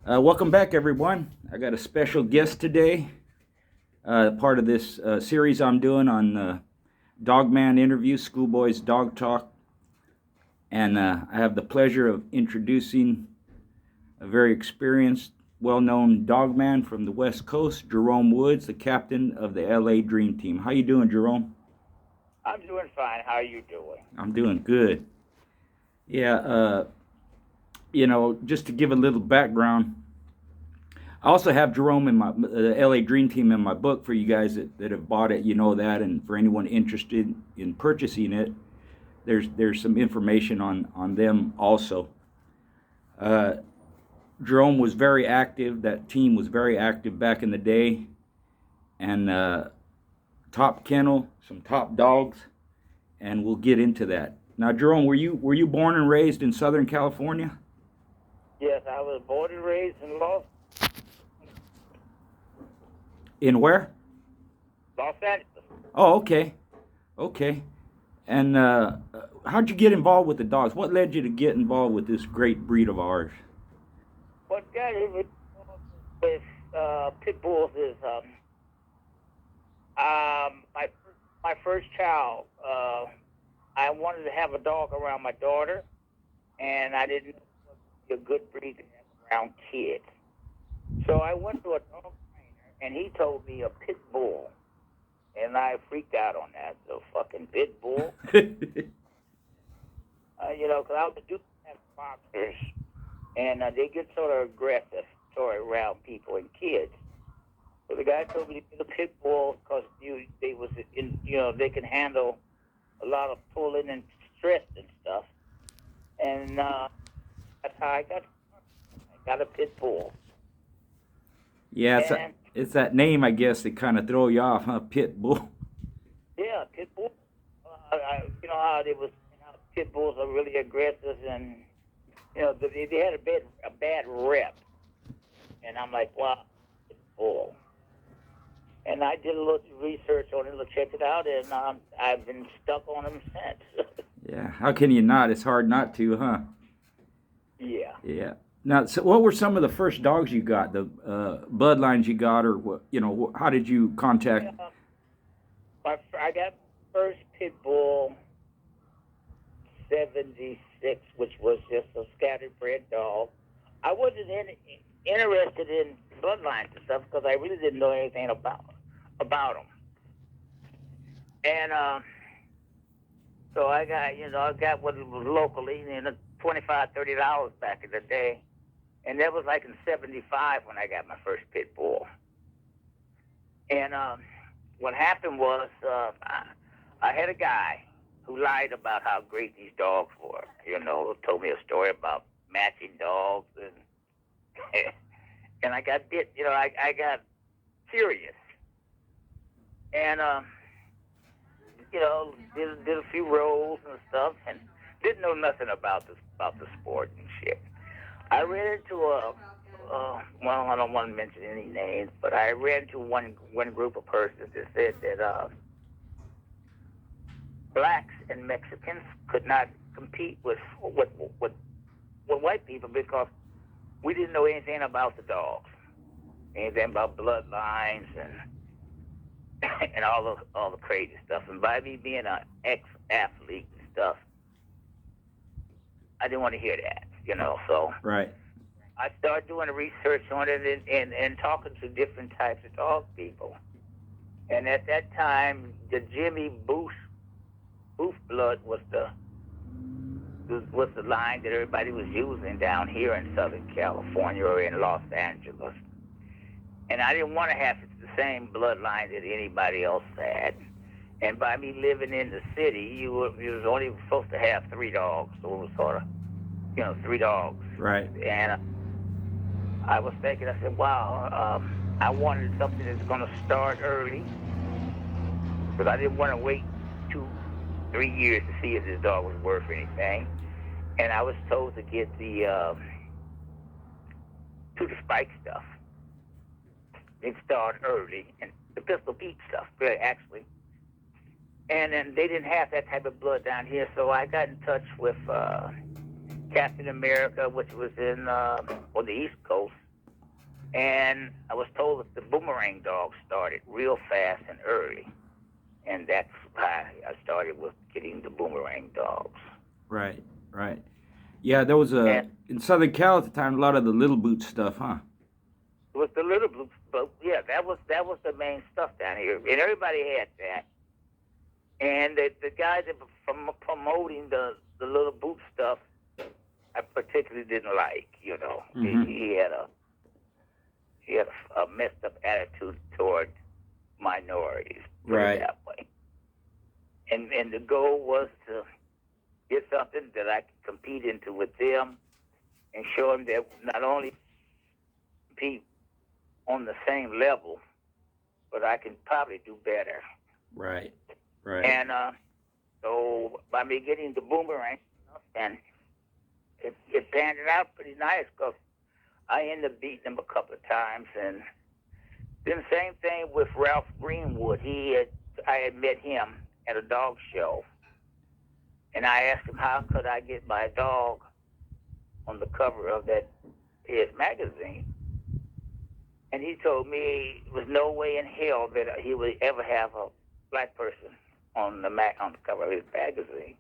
Welcome back, everyone. I got a special guest today, part of this series I'm doing on Dogman interviews, Schoolboys Dog Talk. And I have the pleasure of introducing a very experienced, well-known dogman from the West Coast, Jerome Woods, the captain of the LA Dream Team. How you doing, Jerome? I'm doing fine. How are you doing? I'm doing good. Yeah, just to give a little background, I also have Jerome in my LA Dream Team in my book for you guys that have bought it. You know that, and for anyone interested in purchasing it, there's some information on them also. Uh, Jerome was very active. That team was very active back in the day, and top kennel, some top dogs, and we'll get into that. Now, Jerome, were you born and raised in Southern California? Yes, I was born and raised in In where? Los Angeles. Oh, okay. And how'd you get involved with the dogs? What led you to get involved with this great breed of ours? What got me with pit bulls is my first child. I wanted to have a dog around my daughter, and I didn't know it was a good breed to have around kids. So I went to a dog trainer, and he told me a pit bull, and I freaked out on that. So fucking pit bull, because I was used to have boxers, and they get sort of aggressive, sort of around people and kids. So the guy told me to get a pit bull because they can handle a lot of pulling and stress and stuff, and that's how I got a pit bull. Yeah, And it's that name, I guess, that kind of throw you off, huh? Pit bull. yeah, pit bull. You know how pit bulls are really aggressive, and they had a bad rep. And I'm like, wow, pit bull. And I did a little research on it, checked it out, and I've been stuck on them since. Yeah, how can you not? It's hard not to, huh? Yeah. Yeah. Now, so what were some of the first dogs you got? The bloodlines you got, or what? How did you contact? I got my first pit bull 76, which was just a scattered bred dog. I wasn't interested in bloodlines and stuff because I really didn't know anything about them. And so I got what it was locally, $25, $30 back in the day. And that was like in 75 when I got my first pit bull. And what happened was I had a guy who lied about how great these dogs were. Told me a story about matching dogs, and and I got bit. I got furious, and did a few rolls and stuff, and didn't know nothing about the sport and shit. I ran into well, I don't want to mention any names, but I ran into one group of persons that said that blacks and Mexicans could not compete with white people because we didn't know anything about the dogs, anything about bloodlines and all the crazy stuff. And by me being an ex-athlete and stuff, I didn't want to hear that, So Right. I started doing the research on it and talking to different types of dog people. And at that time, the Jimmy Booth blood was the line that everybody was using down here in Southern California or in Los Angeles. And I didn't want to have the same bloodline that anybody else had. And by me living in the city, you was only supposed to have 3 dogs. So it was sort of, 3 dogs. Right. And I was thinking, I said, wow, I wanted something that's going to start early. Because I didn't want to wait 2-3 years to see if this dog was worth anything. And I was told to get the spike stuff. They start early, and the Pistol Pete stuff, really, actually. And then they didn't have that type of blood down here, so I got in touch with Captain America, which was on the East Coast, And I was told that the Boomerang dog started real fast and early. And that's why I started with getting the Boomerang dogs. Right, right. Yeah, there was in Southern Cal at the time, a lot of the little boot stuff, huh? It was the little blue, but yeah, that was the main stuff down here, and everybody had that. And the guy that from promoting the little boot stuff, I particularly didn't like. You know, Mm-hmm. he had a messed up attitude toward minorities, put Right. it that way. And the goal was to get something that I could compete into with them, and show them that not only compete on the same level, but I can probably do better. Right, right. And so by me getting the Boomerang, and it panned out pretty nice because I ended up beating him a couple of times. And then same thing with Ralph Greenwood. I had met him at a dog show, and I asked him how could I get my dog on the cover of his magazine. And he told me there was no way in hell that he would ever have a black person on the cover of his magazine.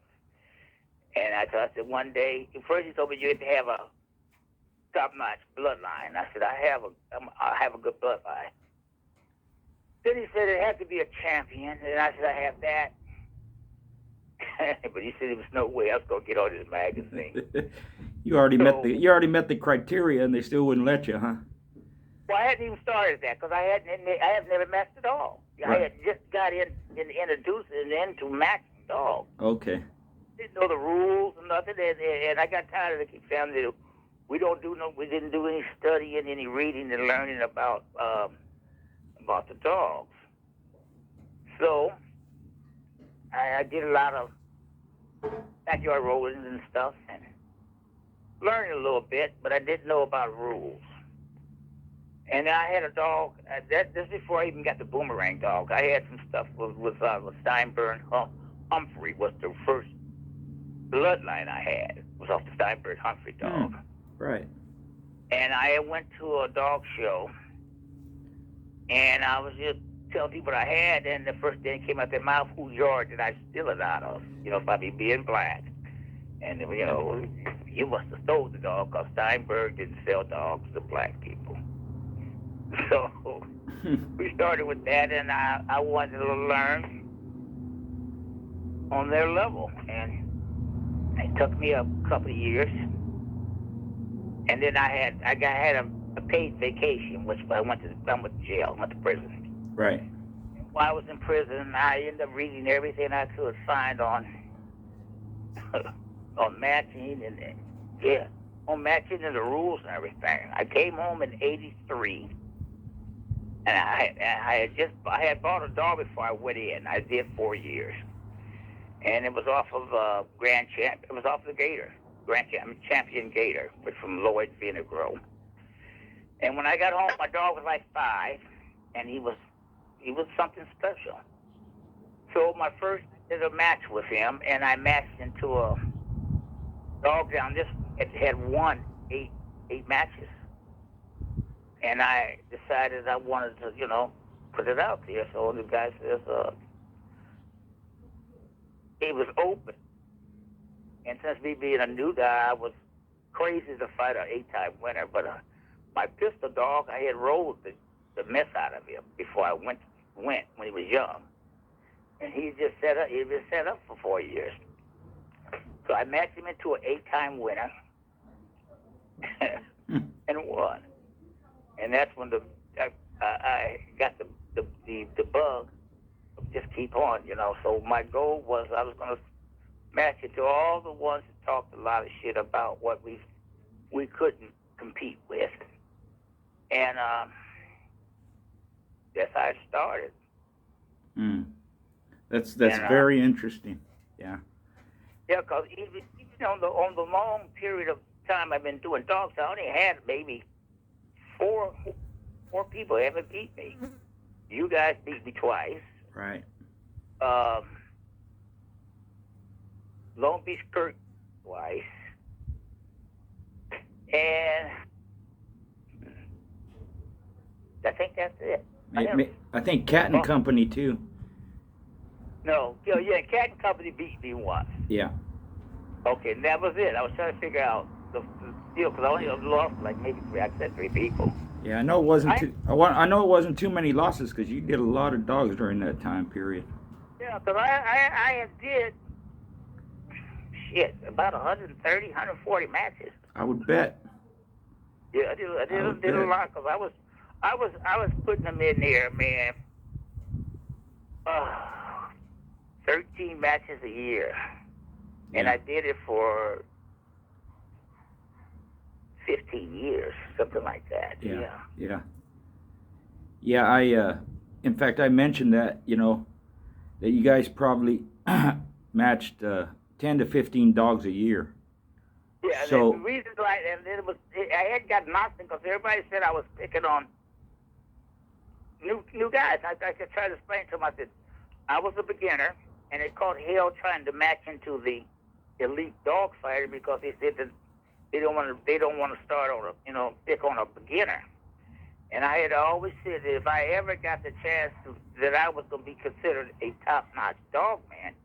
And I said, one day, first he told me you had to have a top-notch bloodline. I said, I have a good bloodline. Then he said it had to be a champion, and I said, I have that. But he said there was no way I was going to get on his magazine. You already met the criteria, and they still wouldn't let you, huh? Well, I hadn't even started that because I have never matched at all. Right. I had just got introduced into matching dogs. Okay. Didn't know the rules and nothing, and I got tired of it. Keep saying that we didn't do any studying, any reading, and learning about the dogs. So I did a lot of backyard rollings and stuff, and learned a little bit, but I didn't know about rules. And I had a dog. This before I even got the Boomerang dog. I had some stuff with Steinberg. Humphrey was the first bloodline I had. It was off the Steinberg Humphrey dog. Right. And I went to a dog show, and I was just telling people what I had, and the first thing that came out their mouth, whose yard did I steal it out of? You know, by me being black. And, you know, you must have stole the dog because Steinberg didn't sell dogs to black people. So we started with that, and I wanted to learn on their level. And it took me a couple of years. And then I had a paid vacation, which I went to jail, went to prison. Right. While I was in prison, I ended up reading everything I could find on matching on matching and the rules and everything. I came home in '83, and I had bought a dog before I went in. I did 4 years, and it was off of It was off the Gator, Champion Gator, but from Lloyd Vinegar. And when I got home, my dog was like 5, and he was something special. So my first did a match with him, and I matched into a dog down this. It had won eight matches, and I decided I wanted to, put it out there. So the guy says it was open, and since me being a new guy, I was crazy to fight an 8-time winner. But my pistol dog, I had rolled the mess out of him before I went when he was young, and he was set up for 4 years. So I matched him into an 8-time winner and won. And that's when I got the bug of just keep on, So my goal was I was going to match it to all the ones that talked a lot of shit about what we couldn't compete with. And that's how it started. That's very interesting. Yeah. Yeah, because even on the long period of time I've been doing dogs, I only had maybe four people ever beat me. You guys beat me twice. Right. Long Beach Kurt twice, and think that's it. I think Cat and Company too. No, yeah, Cat and Company beat me once. Yeah. Okay, and that was it. I was trying to figure out the deal because I only lost like maybe three people. Yeah, I know it wasn't too. I know it wasn't too many losses because you did a lot of dogs during that time period. Yeah, because I did about 130, 140 matches. I would bet. Yeah, I did a lot because I was putting them in there, man. 13 matches a year, and I did it for 15 years, something like that. Yeah. I in fact, I mentioned that that you guys probably matched 10 to 15 dogs a year. Yeah, so the reason why I had got knocked because everybody said I was picking on new guys. I tried to explain to them. I said I was a beginner, and it caught hell trying to match into the elite dog fighter because they said that they don't want to start on pick on a beginner. And I had always said that if I ever got the chance that I was going to be considered a top-notch dog man,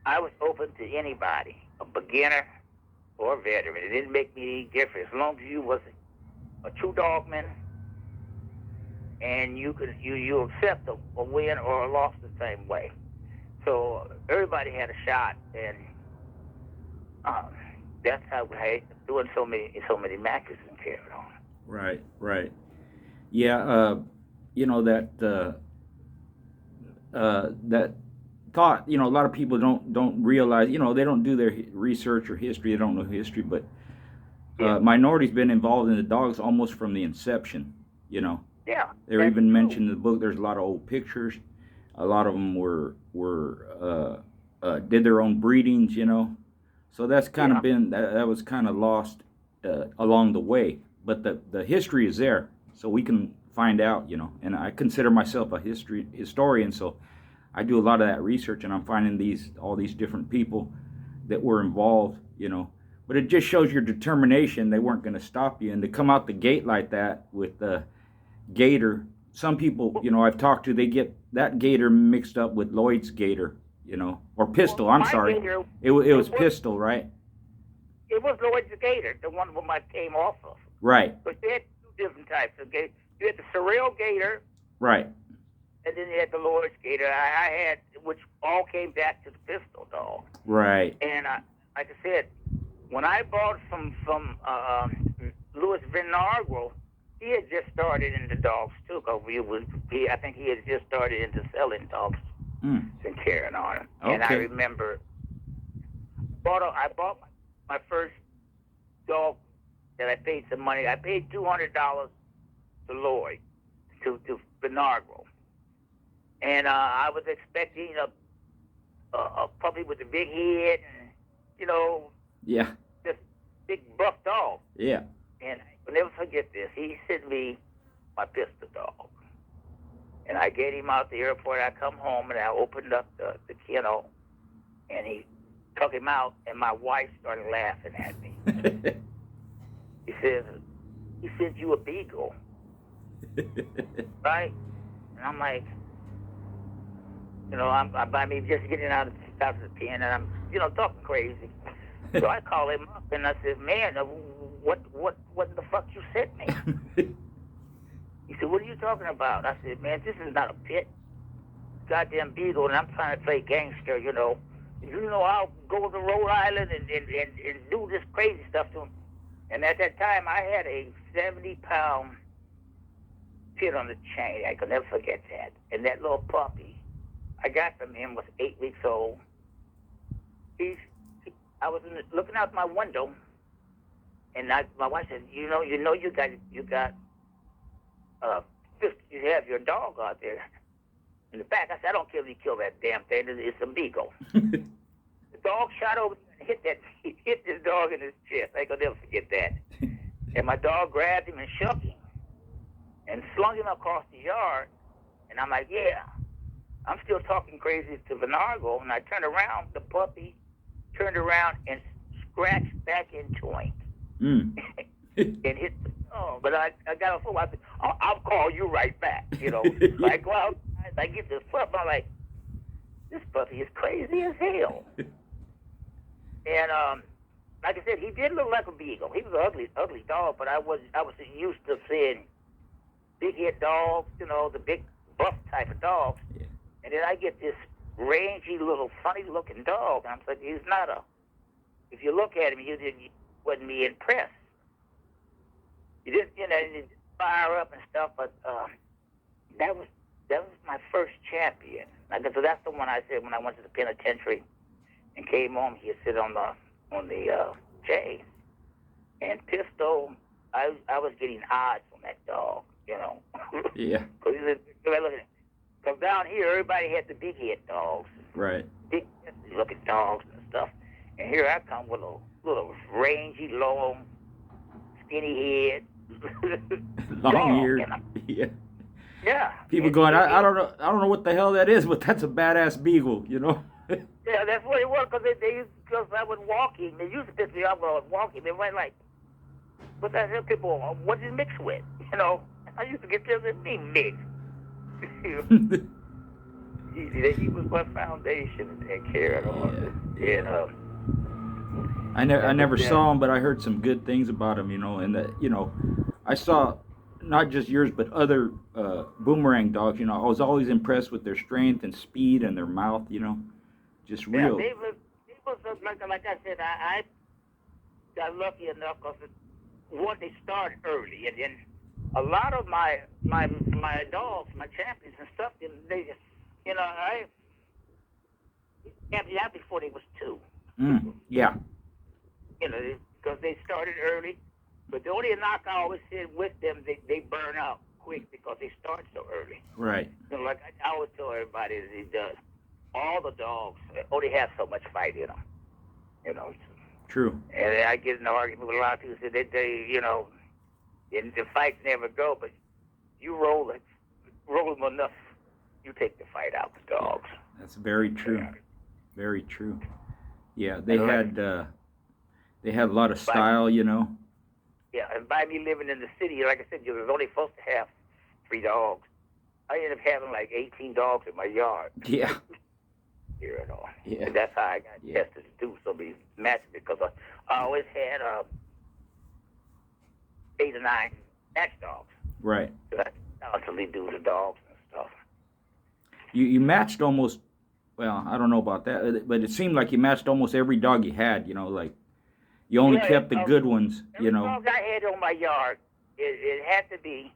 I was open to anybody, a beginner or a veteran. It didn't make me any difference as long as you was a true dogman and you accept a win or a loss the same way. So everybody had a shot, and that's how I doing so many matches and carried on. Right. Yeah, that thought, a lot of people don't realize, they don't do their research or history, they don't know history, but minorities been involved in the dogs almost from the inception, Yeah. They're even mentioned in the book. There's a lot of old pictures. A lot of them were did their own breedings, So that's kind of been that was kind of lost along the way. But the history is there, so we can find out, And I consider myself a historian, so I do a lot of that research, and I'm finding all these different people that were involved, But it just shows your determination. They weren't going to stop you, and to come out the gate like that with the gator. Some people, I've talked to, they get that gator mixed up with Lloyd's gator, or pistol. I'm sorry, gator, it was pistol, right? It was Lloyd's gator, the one I came off of. Right. But they had two different types of gator. You had the Surreal gator. Right. And then you had the Lloyd's gator. I had, which all came back to the pistol dog. Right. And like I said, when I bought from Louis Vinagro, he had just started into dogs too. Cause I think he had just started into selling dogs and carrying on. Okay. And I remember, I bought my first dog that I paid some money. I paid $200 to Lloyd, to Vinagro, and I was expecting a puppy with a big head and this big buff dog. Yeah. And I'll never forget this. He sent me my pistol dog. And I get him out the airport. I come home and I opened up the kennel and he took him out and my wife started laughing at me. He says, he sent you a beagle. Right? And I'm like, I'm just getting out of the pen and I'm, talking crazy. So I call him up and I said, man, what the fuck you sent me? He said, what are you talking about? I said, man, this is not a pit. Goddamn beagle, and I'm trying to play gangster, I'll go to Rhode Island and do this crazy stuff to him. And at that time, I had a 70-pound pit on the chain. I could never forget that. And that little puppy I got from him was 8 weeks old. I was looking out my window, and my wife said, you have your dog out there in the back. I said, I don't care if you kill that damn thing. It's a beagle. The dog shot over and hit this dog in his chest. I could never forget that. And my dog grabbed him and shook him and slung him across the yard. And I'm like, yeah. I'm still talking crazy to Vinagro, and I turned around. The puppy turned around and scratched back into him. and hit the dog. But I got a phone. I said, I'll call you right back. So I go out, I get this pup. I'm like, this puppy is crazy as hell. And like I said, he did look like a beagle. He was an ugly dog, but I was used to seeing big head dogs, the big buff type of dogs. Yeah. And then I get this rangy little funny looking dog, and I'm like, he's not a. If you look at him, you wouldn't be impressed. You didn't, you fire up and stuff, but that was my first champion. So that's the one I said when I went to the penitentiary and came home. He'd sit on the chain, and Pistol. I was getting odds on that dog, Yeah. Because down here, everybody had the big head dogs, Right. big looking dogs and stuff. And here I come with a little rangy, long, skinny head. Long dog, eared. Yeah. Yeah. People going, I don't know what the hell that is, but that's a badass beagle, Yeah, that's what it was, because I was walking. They used to piss me off when I was walking. They went like, what the hell, people, what's it mixed with? I used to get this thing mixed. He was my foundation and carried on. Yeah. I never saw him, but I heard some good things about him, and that, I saw not just yours, but other Boomerang dogs, I was always impressed with their strength and speed and their mouth, just real. Yeah, they was like I said, I got lucky enough because they started early, and then a lot of my dogs, my champions and stuff, they just, I champion out before they was 2. Yeah. Because they started early. But the only knock I always said with them, they burn out quick because they start so early. Right. Like I always tell everybody that he does. All the dogs only have so much fight in them. True. And I get in an argument with a lot of people who say and the fights never go, but you roll them enough, you take the fight out the dogs. Yeah, that's very true. Yeah. Very true. Yeah, they had a lot of style, Yeah, and by me living in the city, like I said, you was only supposed to have 3 dogs. I ended up having like 18 dogs in my yard. Yeah. Here and all. Yeah. And that's how I got tested to do some of these matches, because I always had 8 or 9 match dogs. Right. So I constantly do the dogs and stuff. You matched almost, well, I don't know about that, but it seemed like you matched almost every dog you had, like you only kept the good ones, Every dog I had on my yard, it had to be,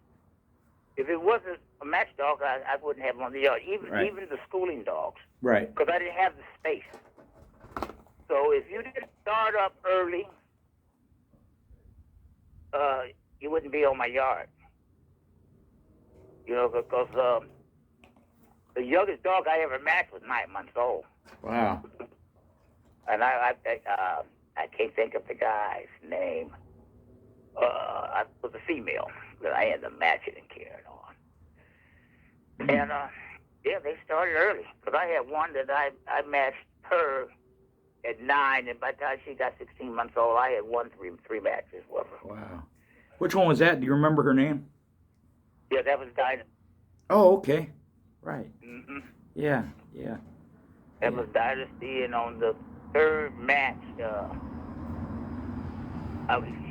if it wasn't a match dog, I wouldn't have them on the yard, even the schooling dogs. Right. Because I didn't have the space. So if you didn't start up early, you wouldn't be on my yard. Because the youngest dog I ever matched was 9 months old. Wow. And I can't think of the guy's name. I was a female that I had to match it and carry it on. And they started early, because I had one that I matched her at 9, and by the time she got 16 months old, I had won three matches with her. Wow. Which one was that? Do you remember her name? Yeah, that was Dinah. Oh, okay. Right. Mm-hmm. Yeah. That was Dynasty, and on the 3rd match,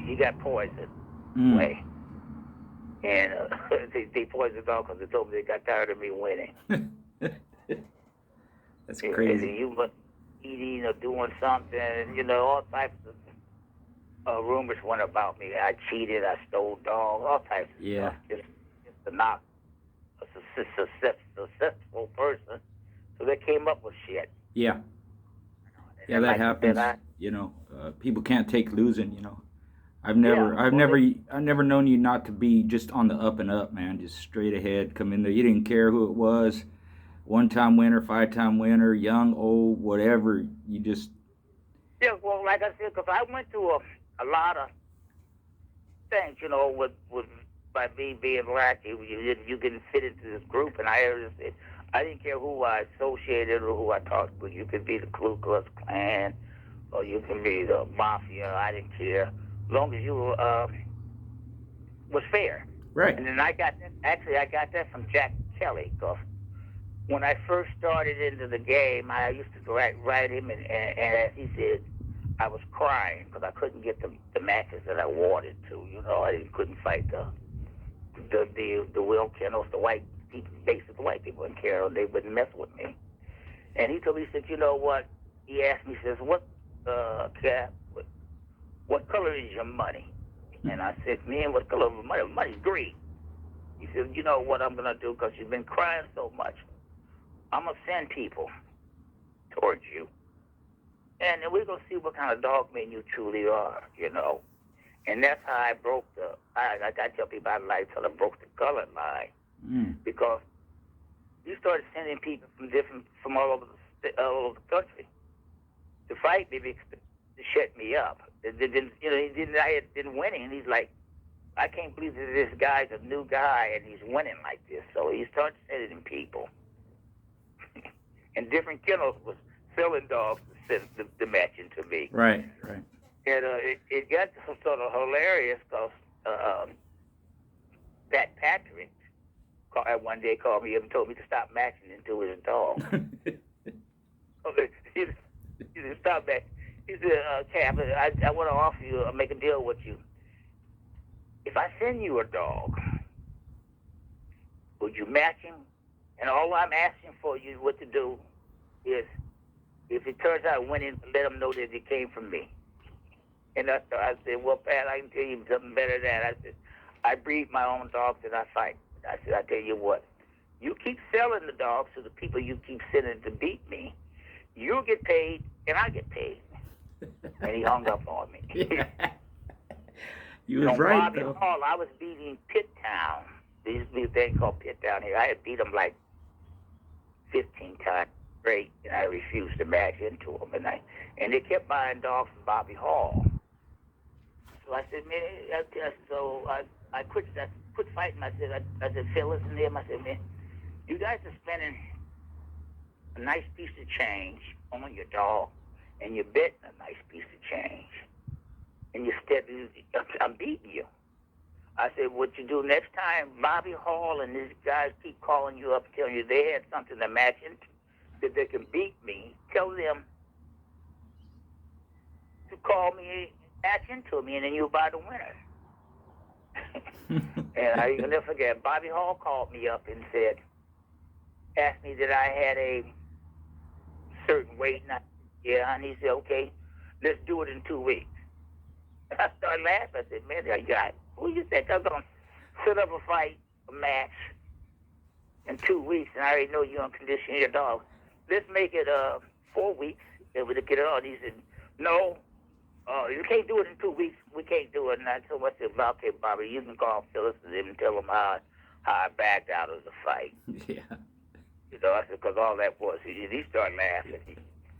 he got poisoned away. And they poisoned the dog because they told me they got tired of me winning. That's crazy. And he was eating or doing something, all types of rumors went about me. I cheated, I stole dogs, all types of stuff. Just to knock a successful person. So they came up with shit. Yeah. Yeah, that happens. People can't take losing, I've never known you not to be just on the up and up, man. Just straight ahead, come in there. You didn't care who it was, 1-time winner, 5-time winner, young, old, whatever. You just. Yeah, well, like I said, because I went through a lot of things, with by me being black, you didn't fit into this group, and I didn't care who I associated or who I talked with. You could be the Ku Klux Klan, or you can be the mafia. I didn't care. As long as you were was fair. Right. And then I got that. Actually, I got that from Jack Kelly, because when I first started into the game, I used to write him, and as he said, I was crying because I couldn't get the matches that I wanted to. I couldn't fight the Will Kennels, the white people, basically white people in Carroll. They wouldn't mess with me. And he told me, he said, you know what? He asked me, he says, Cap, what color is your money? And I said, man, what color is money? Money's green. He said, you know what I'm going to do, because you've been crying so much. I'm going to send people towards you. And then we're going to see what kind of dog man you truly are, And that's how I broke I tell people I like till I broke the color line. Because you started sending people from all over the country to fight me, to shut me up. He didn't win, and he's like, I can't believe that this guy's a new guy and he's winning like this. So he started sending people. And different kennels was selling dogs to send the matching to me. Right. And it got sort of hilarious, because Pat Patrick one day called me up and told me to stop matching into his dog. He said, stop matching. He said, Cap, I want to offer you, make a deal with you. If I send you a dog, would you match him? And all I'm asking for you what to do is, if it turns out winning, let them know that it came from me. And I said, well, Pat, I can tell you something better than that. I said, I breed my own dogs and I fight. I said, I tell you what, you keep selling the dogs to the people you keep sending to beat me, you'll get paid and I get paid. And he hung up on me. Yeah. You was right, Bobby though. Hall, I was beating Pitt Town. There used to be a thing called Pitt Town here. I had beat him like 15 times straight, and I refused to match into him. And they kept buying dogs from Bobby Hall. So I said, man, I quit fighting. I said, Phyllis and them, I said, man, you guys are spending a nice piece of change on your dog, and you're betting a nice piece of change. And I'm beating you. I said, what you do next time, Bobby Hall and these guys keep calling you up and telling you they had something to match into, that they can beat me, tell them to call me, match into me, and then you'll buy the winner. And I never forget, Bobby Hall called me up and asked me that I had a certain weight, and and he said, okay, let's do it in 2 weeks. I started laughing. I said, man, who you think I'm going to set up a fight, a match in 2 weeks, and I already know you're going to condition your dog. Let's make it 4 weeks, and we'll get it on. He said, no, you can't do it in 2 weeks. We can't do it. And I told him, I said, well, okay, Bobby, you can call Phyllis and tell them how I backed out of the fight. Yeah. I said, because all that was, he started laughing.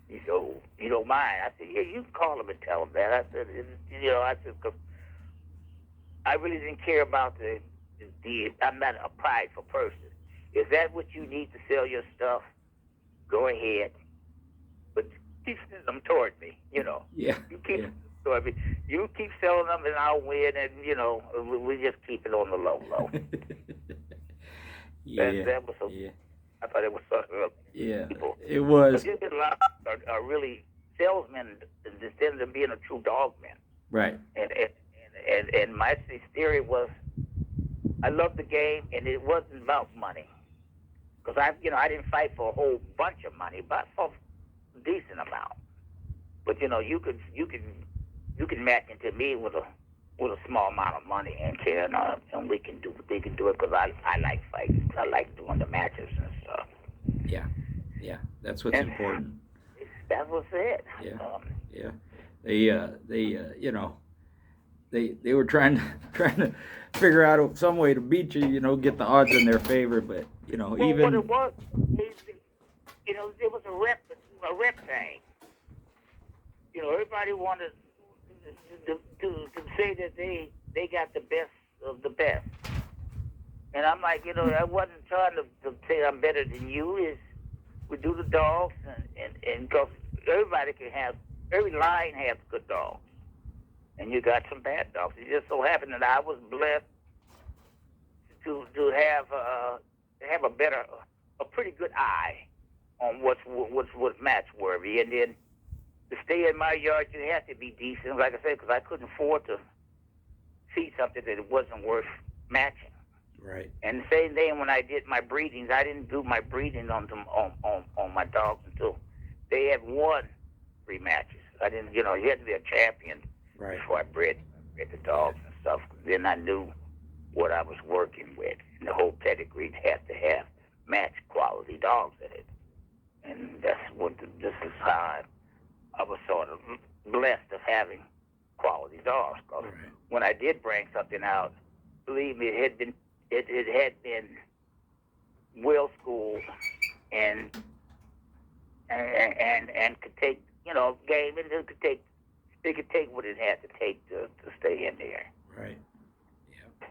He said, oh, you don't mind? I said, yeah, you can call him and tell him that. I said, because I really didn't care about I'm not a prideful person. Is that what you need to sell your stuff? Go ahead. But keep sending them toward me, Yeah. You keep toward me. You keep selling them and I'll win, and, we just keep it on the low. Yeah. That was I thought it was sort of people. It was. But a lot are really salesmen instead of being a true dog man. Right. And my theory was, I love the game, and it wasn't about money. Because I didn't fight for a whole bunch of money, but for a decent amount. But you can match into me with a small amount of money and we can do it because I like fighting. I like doing the matches and stuff. Yeah, that's what's important. That was it. Yeah. They were trying to figure out some way to beat you, get the odds in their favor, but well, even what it was, it was a rep thing. Everybody wanted to say that they got the best of the best. And I'm like, I wasn't trying to say I'm better than you. We do the dogs, and because every line has good dogs. And you got some bad dogs. It just so happened that I was blessed have a pretty good eye on what's match worthy, and then to stay in my yard, you have to be decent. Like I said, because I couldn't afford to see something that it wasn't worth matching. Right. And the same thing when I did my breedings, I didn't do my breeding on my dogs until they had won 3 matches. I didn't, you had to be a champion before I bred the dogs and stuff. Then I knew what I was working with. And the whole pedigree has to have match quality dogs in it. And this is how I was sort of blessed of having quality dogs. Cause when I did bring something out, believe me, it had been well schooled and could take, game, and it could take what it had to take to stay in there. Right. Yeah.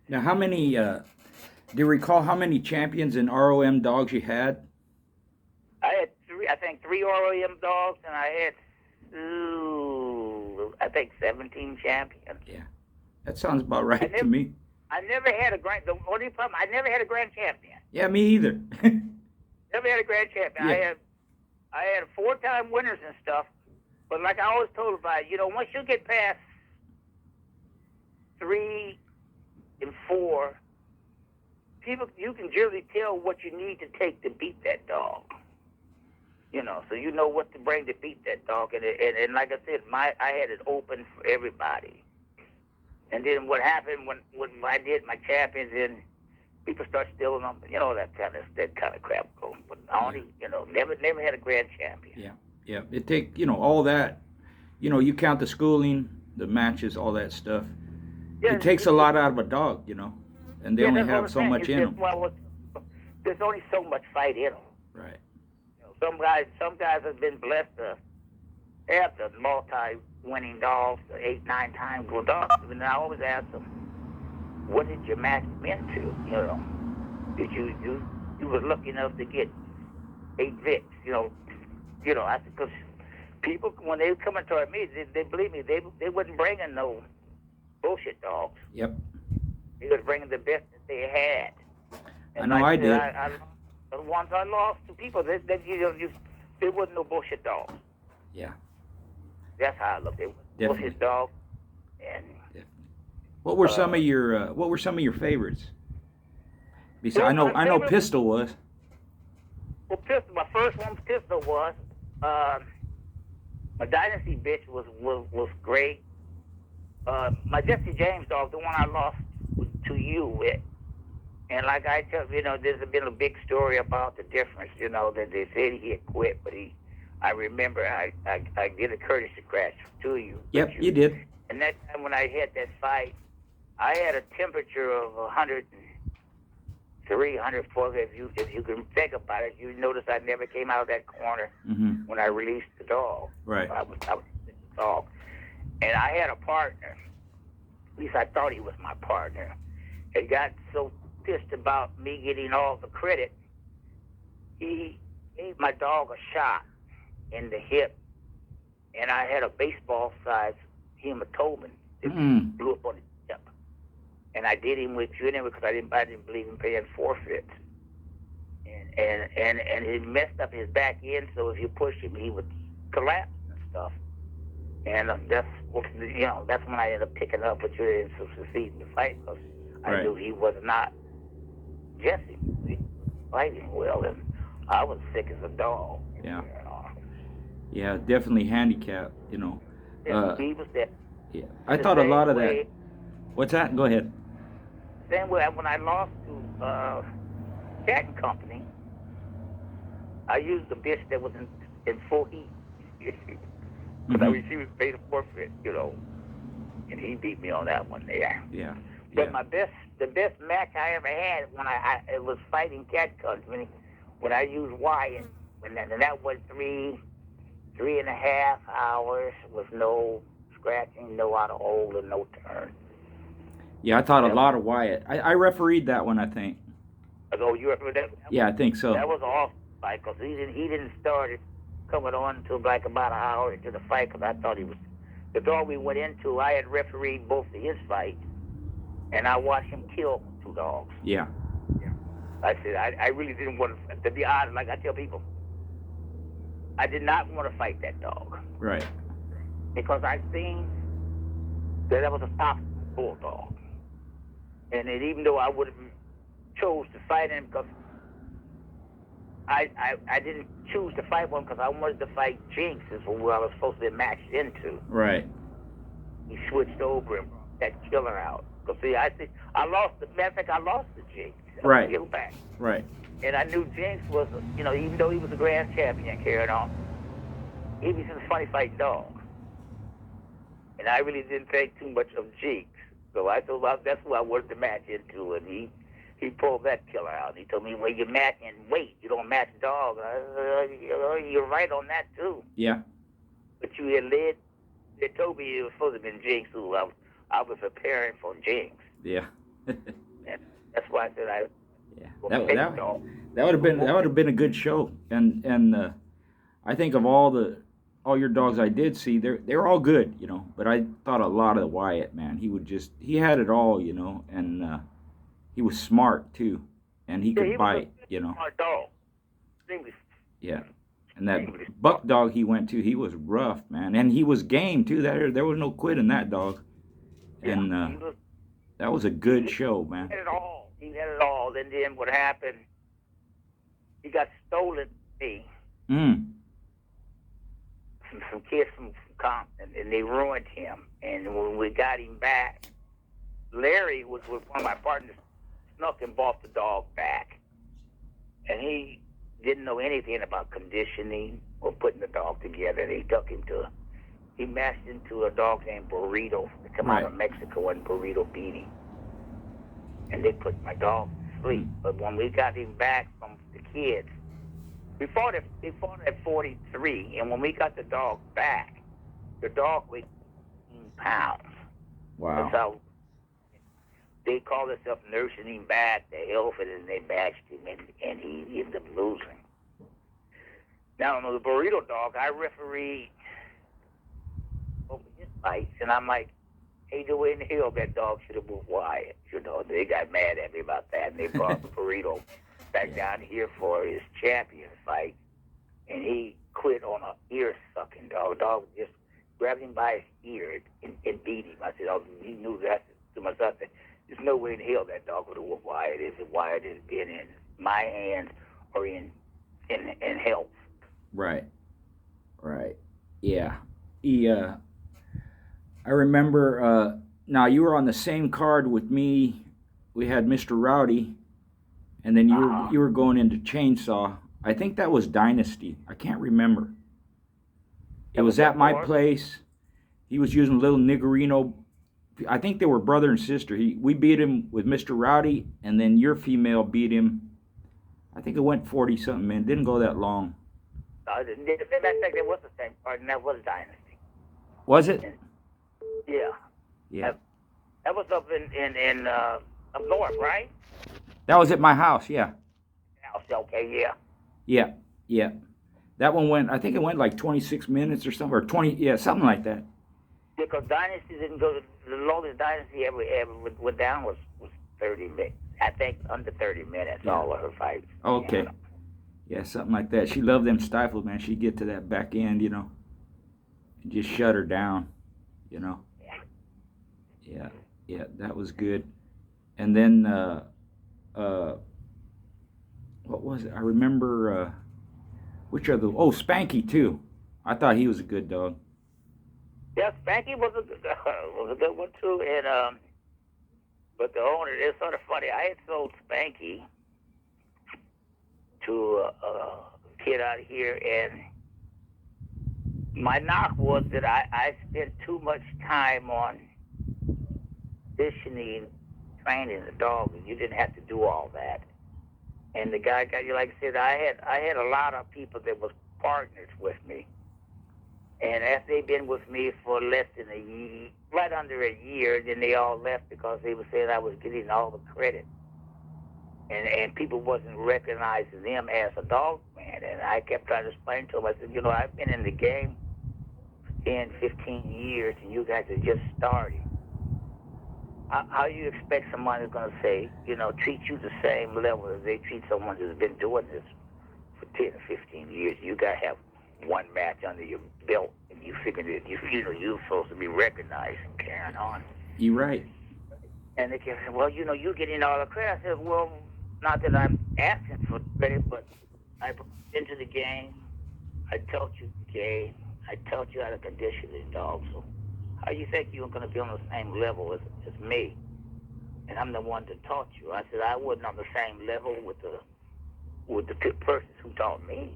Now, how many? Do you recall how many champions in ROM dogs you had? I had 3. I think 3 ROM dogs, and I had 17 champions. Yeah, that sounds about right to me. I never had a grand. The only problem, I never had a grand champion. Yeah, me either. Never had a grand champion. Yeah. I had 4-time winners and stuff, but like I always told about, once you get past 3 and 4, you can generally tell what you need to take to beat that dog. So you know what to bring to beat that dog, and like I said, I had it open for everybody. And then what happened when I did my champions, and people start stealing them, that kind of crap. But I only, never had a grand champion. Yeah. It take all that, you count the schooling, the matches, all that stuff. Yeah, it takes a lot out of a dog, and they only have so much in them. Well, there's only so much fight in them. Right. Some guys have been blessed to have the multi-winning dogs, 8-9 times with dogs. And I always ask them, what did your match mean to? Did you was lucky enough to get 8 Vicks? I said, because people, when they were coming toward me, they believe me, they wasn't bringing no bullshit dogs. Yep. They was bringing the best that they had. And I know I did. The ones I lost to people, they wasn't no bullshit dogs. Yeah. That's how I looked at it. Bullshit dog. And what were some of your favorites? Besides, I know Pistol was. Well, Pistol. My first one, Pistol was. My Dynasty bitch was great. My Jesse James dog, the one I lost to you with. And like I tell you, there's been a big story about the difference, that they said he had quit, but I remember I did a courtesy crash to you. Yep, you did. And that time when I had that fight, I had a temperature of 103, 104. If you can think about it, you notice I never came out of that corner when I released the dog. Right. I was the dog. And I had a partner. At least I thought he was my partner. He got so pissed about me getting all the credit, he gave my dog a shot in the hip, and I had a baseball-sized hematoma that blew up on his hip. And I did him with you because I didn't believe in paying forfeits. And it messed up his back end, so if you pushed him, he would collapse and stuff. And that's when I ended up picking up with you and succeed in the fight, because I knew he was not Jesse. He was fighting well, and I was sick as a dog. Yeah. Yeah, definitely handicapped, He was that. Yeah, I thought a lot of that. What's that? Go ahead. Same way when I lost to Cat and Company, I used the bitch that was in full heat. Because she was paid a forfeit, and he beat me on that one there. Yeah. But the best match I ever had when it was fighting Cat Company, when I used Wyatt, and that was 3.5 hours with no scratching, no out of hold, and no turn. Yeah, I thought a lot of Wyatt. I refereed that one, I think. Oh, you refereed that? Yeah, I think so. That was off fight, because he didn't start it coming on until like about an hour into the fight, because I thought he was the dog we went into. I had refereed both of his fights, and I watched him kill 2 dogs. Yeah. I said, I really didn't want to be honest, like I tell people, I did not want to fight that dog. Right. Because I seen that was a top bulldog. And then even though I would have chose to fight him because I didn't choose to fight one because I wanted to fight Jinx, is who I was supposed to be matched into. Right. He switched over and brought that killer out. Because see, I lost the matter of fact, I lost the Jinx. Right. Back. Right. And I knew Jinx was, even though he was a grand champion carrying on, he was just a funny fighting dog. And I really didn't think too much of Jinx. So I thought that's who I wanted to match into, and he pulled that killer out. He told me, well, you match in weight. You don't match dog. You're right on that, too. Yeah. But you had they told me it was supposed to have been Jinx, who I was preparing for Jinx. Yeah. And that's why I said that would have been a good show. And I think of all your dogs I did see, they're all good, But I thought a lot of Wyatt, man. He had it all, and he was smart too, and he could bite, Smart dog. Yeah. And that buck dog he went to, he was rough, man, and he was game too. There was no quit in that dog, and that was a good show, man. He had it all. And then what happened? He got stolen from me. Some kids from Compton, and they ruined him. And when we got him back, Larry was one of my partners, snuck and bought the dog back. And he didn't know anything about conditioning or putting the dog together. And he matched into a dog named Burrito that come out of Mexico, and Burrito beat him. And they put my dog to sleep. But when we got him back from the kids, they fought at 43, and when we got the dog back, the dog weighed 15 pounds. Wow. That's how they called themselves nursing him back, the elephant, and they matched him, and he ended up losing. Now, the Burrito dog, I refereed over his fights, and I'm like, hey, the way in the hell that dog should have moved Wyatt. They got mad at me about that, and they brought Burrito back down here for his champion fight, and he quit on an ear-sucking dog. Dog just grabbed him by his ear and beat him. I said, he knew that to myself. There's no way in hell that dog would have whooped Wyatt if Wyatt had been in my hands or in health. Right. Yeah. I remember, now you were on the same card with me. We had Mr. Rowdy, and then you were going into Chainsaw. I think that was Dynasty. I can't remember. It was at my place. He was using little Niggerino. I think they were brother and sister. We beat him with Mr. Rowdy, and then your female beat him. I think it went 40-something, man. It didn't go that long. That was the same card, and that was Dynasty. Was it? Yeah. That was up in up north, right? That was at my house, yeah. Okay, Yeah. That one went, I think it went like 26 minutes or something, or 20, something like that. Because Dynasty didn't go, the longest Dynasty ever went down was 30 minutes. I think under 30 minutes, all of her fights. Okay. Yeah, something like that. She loved them stifles, man. She'd get to that back end, and just shut her down, Yeah, that was good. And then, what was it? I remember, Spanky too. I thought he was a good dog. Yeah, Spanky was a good one too. And but the owner, it's sort of funny. I had sold Spanky to a kid out here, and my knock was that I spent too much time on conditioning, training the dog, and you didn't have to do all that. And the guy got you, like I said, I had a lot of people that was partners with me. And after they'd been with me for less than a year, right under a year, then they all left because they were saying I was getting all the credit. And people wasn't recognizing them as a dog man. And I kept trying to explain to them, I said, I've been in the game 10, 15 years, and you guys are just starting. how you expect someone who's going to say, treat you the same level as they treat someone who's been doing this for 10 or 15 years? You got to have one match under your belt, and you figure that you're supposed to be recognized and carrying on. You're right. And they can say, well, you're getting all the credit. I said, well, not that I'm asking for credit, but I put into the game. I taught you the game. I taught you how to condition this dog. So how you think you're going to be on the same level as me? And I'm the one that taught you. I said I wasn't on the same level with the persons who taught me.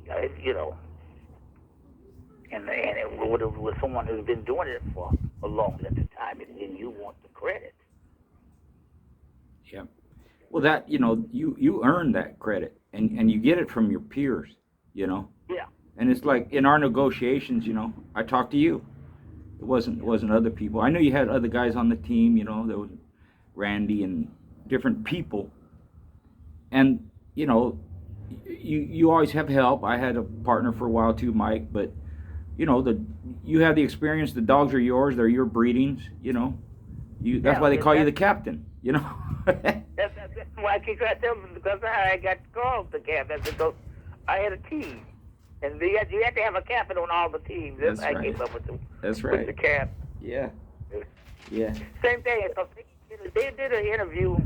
And it would have with someone who's been doing it for a long length of time, and then you want the credit. Yeah. Well, that you earn that credit, and you get it from your peers. Yeah. And it's like in our negotiations, I talked to you. It wasn't other people. I know you had other guys on the team. There was Randy and different people, and you always have help. I had a partner for a while too, Mike, but you have the experience. The dogs are yours. They're your breedings. That's why they call you the captain. That's why I keep trying to tell them, because I got called the captain, because I had a team, and you had to have a captain on all the teams. That's I right. came up with That's right. with the cap. Yeah. Same thing. They did an interview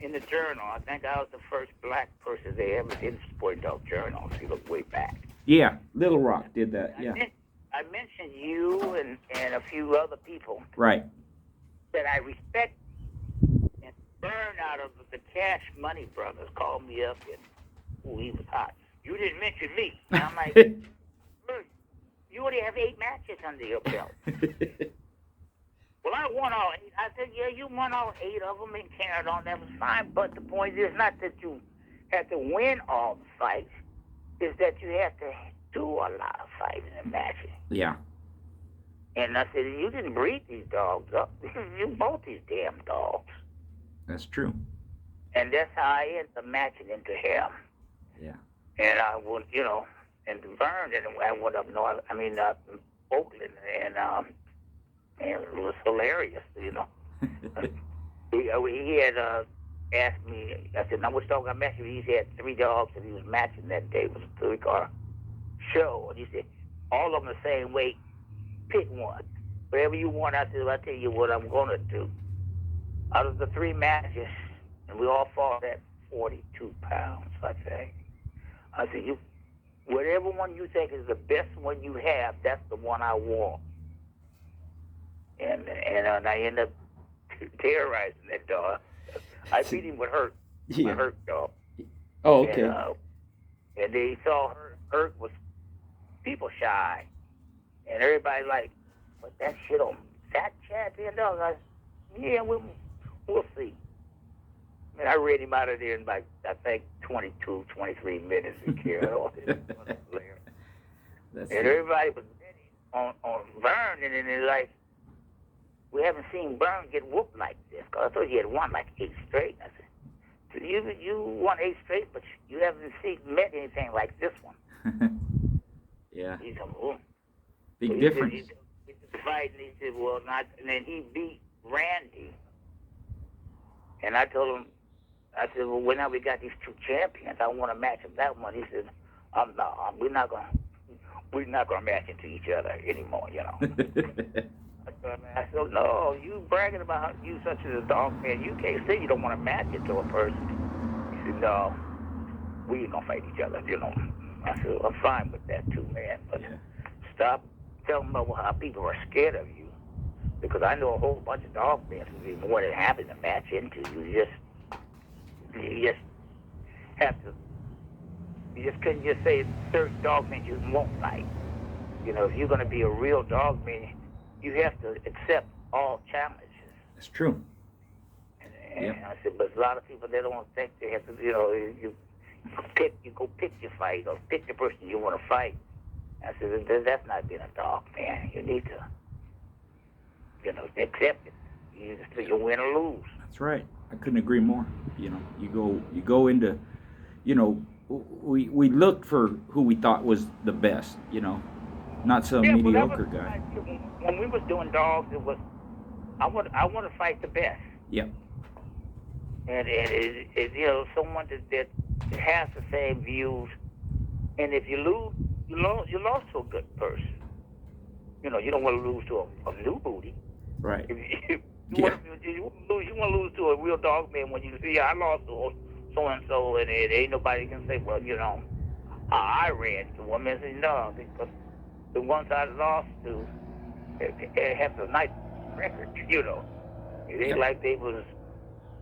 in the Journal. I think I was the first black person they ever did in Sport Dog Journal, if you look way back. Yeah, Little Rock did that. Yeah. I mentioned you and a few other people. Right. That I respect. And Burn out of the Cash Money Brothers called me up, and he was hot. You didn't mention me. And I'm like, you already have 8 matches under your belt. Well, I won all 8. I said, yeah, you won all 8 of them and carried on. That was fine. But the point is not that you have to win all the fights. It's that you have to do a lot of fighting and matching. Yeah. And I said, you didn't breed these dogs up. You bought these damn dogs. That's true. And that's how I ended up matching into him. Yeah. And I would, and Vern, and I went up north, Oakland, and it was hilarious, He had asked me, I said, now which dog I matched? He had 3 dogs that he was matching that day. It was a 3-car show. And he said, all of them the same weight, pick one. Whatever you want, I said, I'll tell you what I'm going to do. Out of the 3 matches, and we all fought at 42 pounds, I think. I said, whatever one you think is the best one you have, that's the one I want. And I ended up terrorizing that dog. I beat him with Hurt, my Hurt dog. Oh, okay. And they saw Hurt was people shy, and everybody like, but that shit on that champion dog. I said, yeah, we'll see. And I read him out of there in like, I think 22, 23 minutes and carried on. And everybody was ready on Vern, and then they're like, we haven't seen Burn get whooped like this. Because I thought he had won like 8 straight. I said, so you won 8 straight, but you haven't met anything like this one. Yeah. He said, oh. Big so difference. He did the fight, and he said, well, not. And then he beat Randy. And I told him, I said, well, now we got these 2 champions. I want to match him that one. He said, no, we're not gonna match into each other anymore, I said, no, you bragging about you such as a dog man. You can't say you don't want to match it to a person. He said, no, we ain't going to fight each other, I said, well, I'm fine with that too, man. But stop telling them how people are scared of you. Because I know a whole bunch of dog men would be more than happy to match into you. You just couldn't just say certain dog men you won't like. If you're going to be a real dog man, you have to accept all challenges. That's true. And I said, but a lot of people, they don't think they have to, you go pick your fight or pick the person you want to fight. I said, that's not being a dog man. You need to, accept it. You win or lose. That's right. I couldn't agree more. You go into, we looked for who we thought was the best, not some mediocre guy. When we was doing dogs, it was I want to fight the best. Yep. And you know, someone that has the same views. And if you lose, you lost to a good person. You know, you don't want to lose to a new booty. Right. If you, Yeah. want to lose to a real dog man when you see I lost to so and so, and ain't nobody can say, well, you know, I ran to one man. Say no, because the ones I lost to have a nice record. You know, it ain't like they was.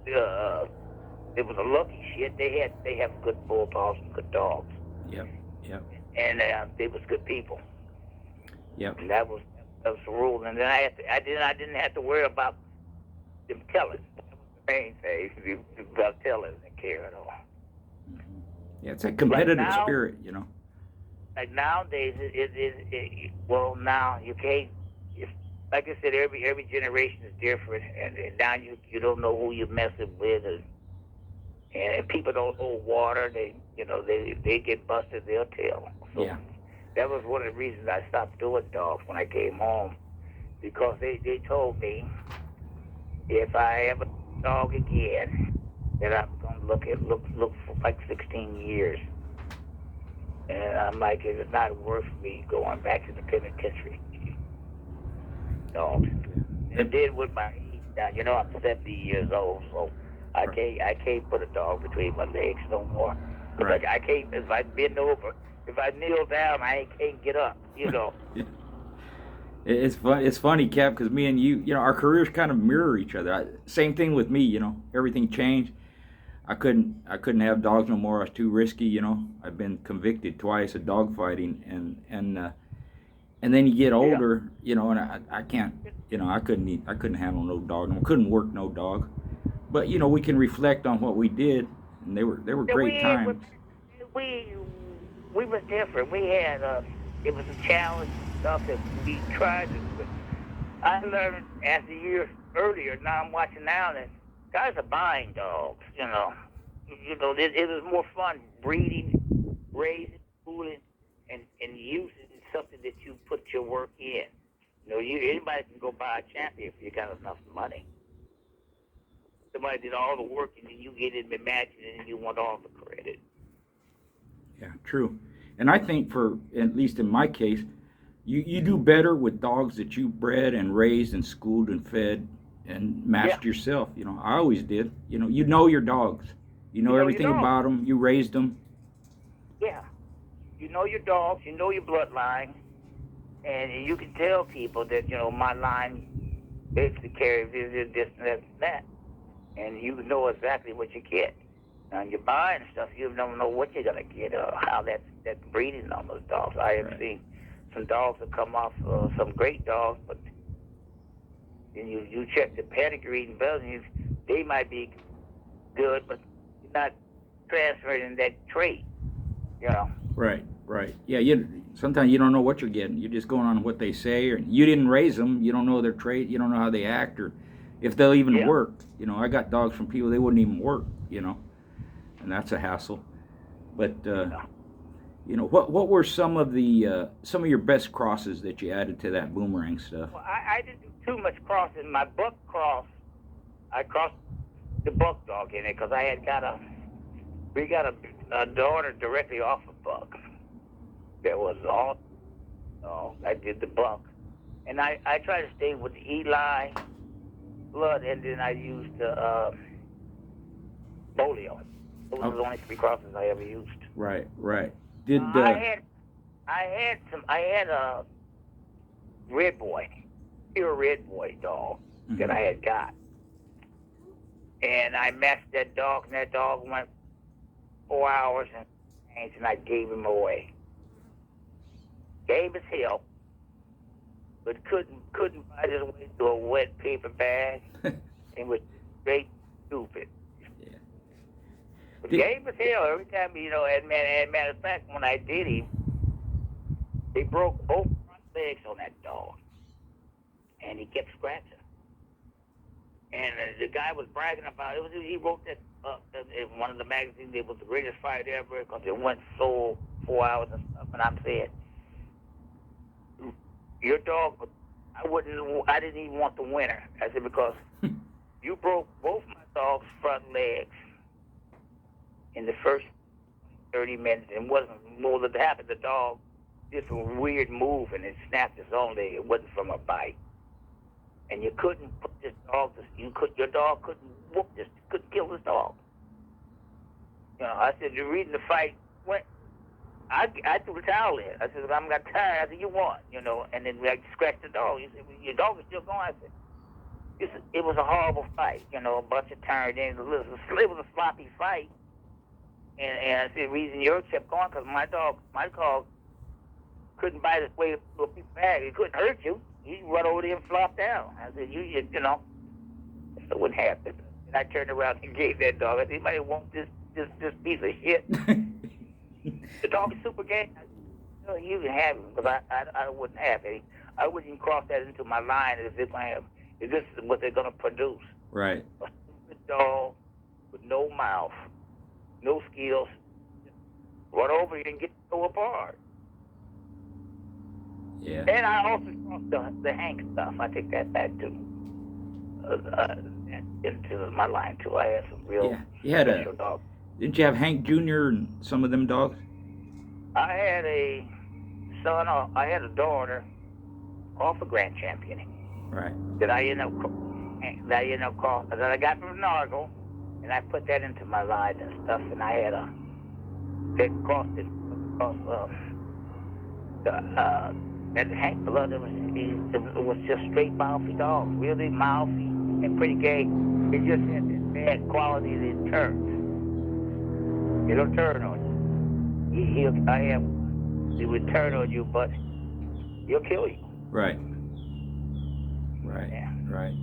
It was a lucky shit. They have good bulldogs and good dogs. Yep. Yep. And they was good people. Yep. And that was the rule. And then I didn't have to worry about them telling. That was the main thing about telling and care at all. Yeah, it's a competitive now, spirit, you know. Like nowadays, well, now you can't. Like I said, every generation is different, and now you don't know who you're messing with, and people don't hold water. They get busted, they'll tell. So Yeah. that was one of the reasons I stopped doing dogs when I came home, because they told me if I ever do a dog again, that I'm gonna look for like 16 years, and I'm like, it's not worth me going back to the penitentiary. Dogs. And then with my age now, you know, I'm 70 years old, so I can't put a dog between my legs no more. Right. Like I can't, if I bend over, if I kneel down, I can't get up. You know. It's fun. It's funny, Cap, because me and you know, our careers kind of mirror each other. Same thing with me. You know, everything changed. I couldn't have dogs no more. I was too risky. You know, I've been convicted twice of dog fighting, and then you get older. You know, and I can't. You know, I couldn't handle no dog. I couldn't work no dog. But you know, we can reflect on what we did, and they were great times. We was different. We had it was a challenge stuff that we tried to. But I learned as the years earlier. Now I'm watching now that guys are buying dogs. You know, it was more fun breeding, raising, schooling, and using something that you put your work in. You know, anybody can go buy a champion if you got enough money. Somebody did all the work, and then you get it and match it, and you want all the credit. Yeah, true. And I think for, at least in my case, you do better with dogs that you bred and raised and schooled and fed and matched yourself. You know, I always did. You know your dogs. You know everything about them. You raised them. Yeah. You know your dogs. You know your bloodline. And you can tell people that, you know, my line basically carries this and that. And you know exactly what you get. And you're buying stuff, you don't know what you're going to get or how that's breeding on those dogs. I have seen some dogs that come off some great dogs, but then you check the pedigree and values, they might be good, but you're not transferring that trait, you know. Right. Yeah, sometimes you don't know what you're getting. You're just going on what they say, or you didn't raise them. You don't know their trait. You don't know how they act, or if they'll even work. You know, I got dogs from people, they wouldn't even work, you know, and that's a hassle. But you know, what were some of your best crosses that you added to that Boomerang stuff? Well, I didn't do too much crossing. My buck cross, I crossed the buck dog in it because we got a daughter directly off a buck. That was all. I did the buck, and I tried to stay with the Eli blood, and then I used the polio. Those were the only 3 crosses I ever used. Right. Did I had a red boy, pure red boy dog that I had got, and I matched that dog, and that dog went 4 hours and I gave him away. Gave his hell, but couldn't find his way to a wet paper bag, and was straight stupid. Yeah. But gave his hell every time, you know. And matter of fact, when I did him, they broke both front legs on that dog, and he kept scratching. And the guy was bragging about it. He wrote that in one of the magazines. It was the greatest fight ever because it went so 4 hours and stuff. And I'm saying, your dog, I didn't even want the winner. I said, because you broke both my dog's front legs in the first 30 minutes, and wasn't more than half of the dog did a weird move and it snapped his own leg. It wasn't from a bite. And you couldn't put this dog, your dog couldn't whoop this, couldn't kill this dog. I said, the reason the fight went, I threw the towel in. I said, I'm got tired. I said, you won, and then I scratched the dog. He said, well, your dog is still going. I said, it was a horrible fight, a bunch of turned in. It was a sloppy fight. And I said, the reason yours kept going, because my dog couldn't bite his way to a big bag. He couldn't hurt you. He'd run over there and flop down. I said, it wouldn't happen. And I turned around and gave that dog. I said, anybody want this piece of shit? The dog is super game. You can have him, because I wouldn't have it. I wouldn't even cross that into my line if this is what they're going to produce. Right. A stupid dog with no mouth, no skills, run over you and get to go apart. Yeah. And I also crossed the Hank stuff. I take that back too. Into my line too. I had some real special dogs. Didn't you have Hank Jr. and some of them dogs? I had a son. I had a daughter, off a grand champion. Right. That I got from Nargle, and I put that into my line and stuff. And I had that crossed it that Hank Blood. It was just straight mouthy dogs, really mouthy and pretty gay. It just had this bad quality that it turns. It'll turn on you. He would turn on you, but he'll kill you. Right. Yeah. Right.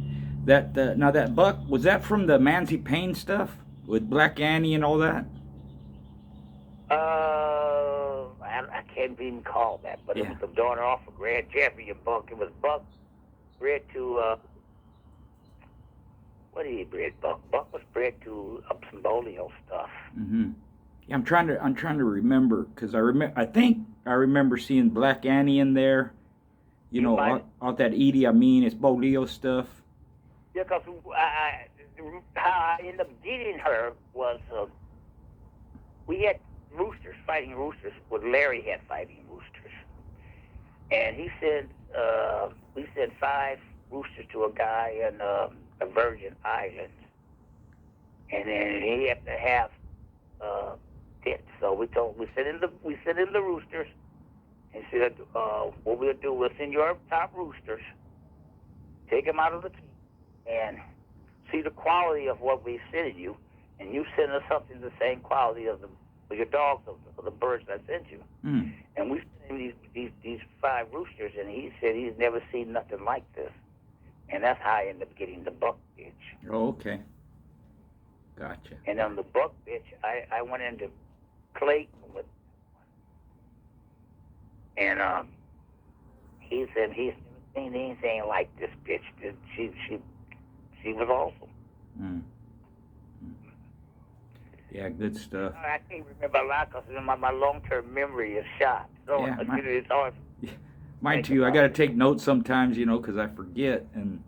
Now that buck, was that from the Manzi Payne stuff with Black Annie and all that? I can't even call that, but it was the daughter off a grand champion buck. It was buck bred to what did he bred buck? Buck was bred to some bolio stuff. Mm-hmm. Yeah, I'm trying to remember, because I think I remember seeing Black Annie in there. All that Edie Amin, it's bolio stuff. Yeah, because how I ended up getting her was we had fighting roosters. Well, Larry had fighting roosters, and he said we sent 5 roosters to a guy in the Virgin Islands, and then he had to have pits. So we sent in the roosters, and said what we'll do, we'll send you our top roosters, take them out of the team, and see the quality of what we send you, and you send us something the same quality of your dogs of the birds I sent you. Mm. And we sent him these 5 roosters, and he said he's never seen nothing like this. And that's how I ended up getting the buck bitch. Oh, okay. Gotcha. And on the buck bitch, I went into Clayton with, and he said he's never seen anything like this bitch. She was awesome. Mm. Yeah, good stuff. I can't remember a lot because my long-term memory is shot. So it's hard. Mine too. I got to take notes sometimes, because I forget, and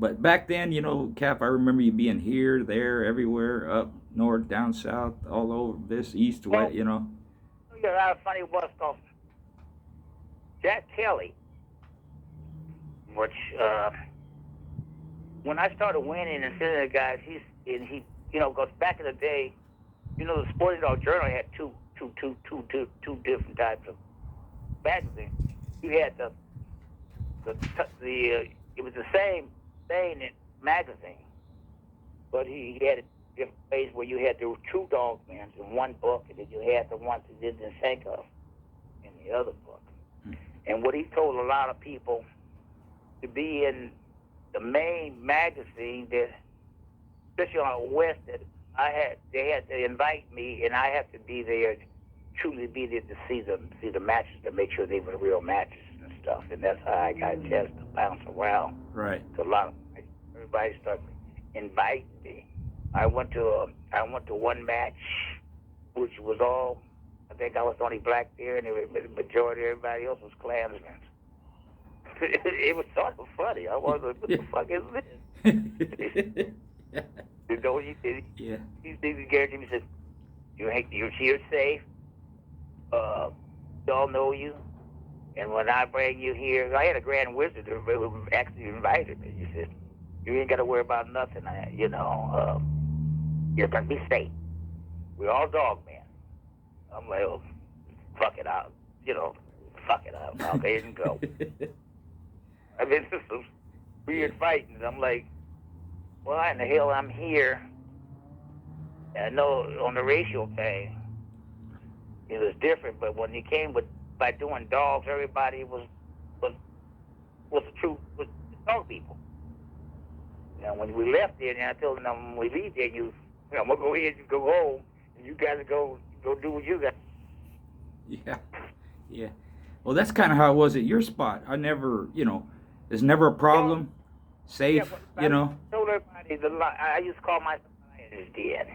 but back then, Cap, I remember you being here, there, everywhere, up north, down south, all over this, east, west, Yeah, how funny it was because Jack Kelly, which when I started winning and sending the guys, he because back in the day, the Sporting Dog Journal had two different types of magazines. You had it was the same thing in magazine, but he had different ways where you had the true dog men in one book, and then you had the ones that didn't think of in the other book. Hmm. And what he told a lot of people to be in the main magazine, that especially on the West, that they had to invite me, and I have to be there, truly be there to see the matches, to make sure they were real matches and stuff. And that's how I got a chance to bounce around. Right. So everybody started inviting me. I went to one match, which was all, I think I was the only black there, and the majority of everybody else was Klansmen. it was sort of funny. I was like, what the fuck is this? You know, Yeah. he scared him. He said, you're here safe. Y'all know you. And when I bring you here, I had a grand wizard who actually invited me. He said, you ain't got to worry about nothing. You're going to be safe. We're all dog men. I'm like, oh, fuck it out. Fuck it out. I'll go ahead and go. I've been through some weird fighting. I'm like, why in the hell I'm here? And I know on the racial thing, it was different, but when you came by doing dogs, everybody was dog people. When we left there, and I told them when we leave there, I'm gonna go ahead and go home, and you guys go do what you got. Yeah. Well, that's kind of how it was at your spot. I never, there's never a problem. Safe, I told everybody I used to call myself Lion's Den,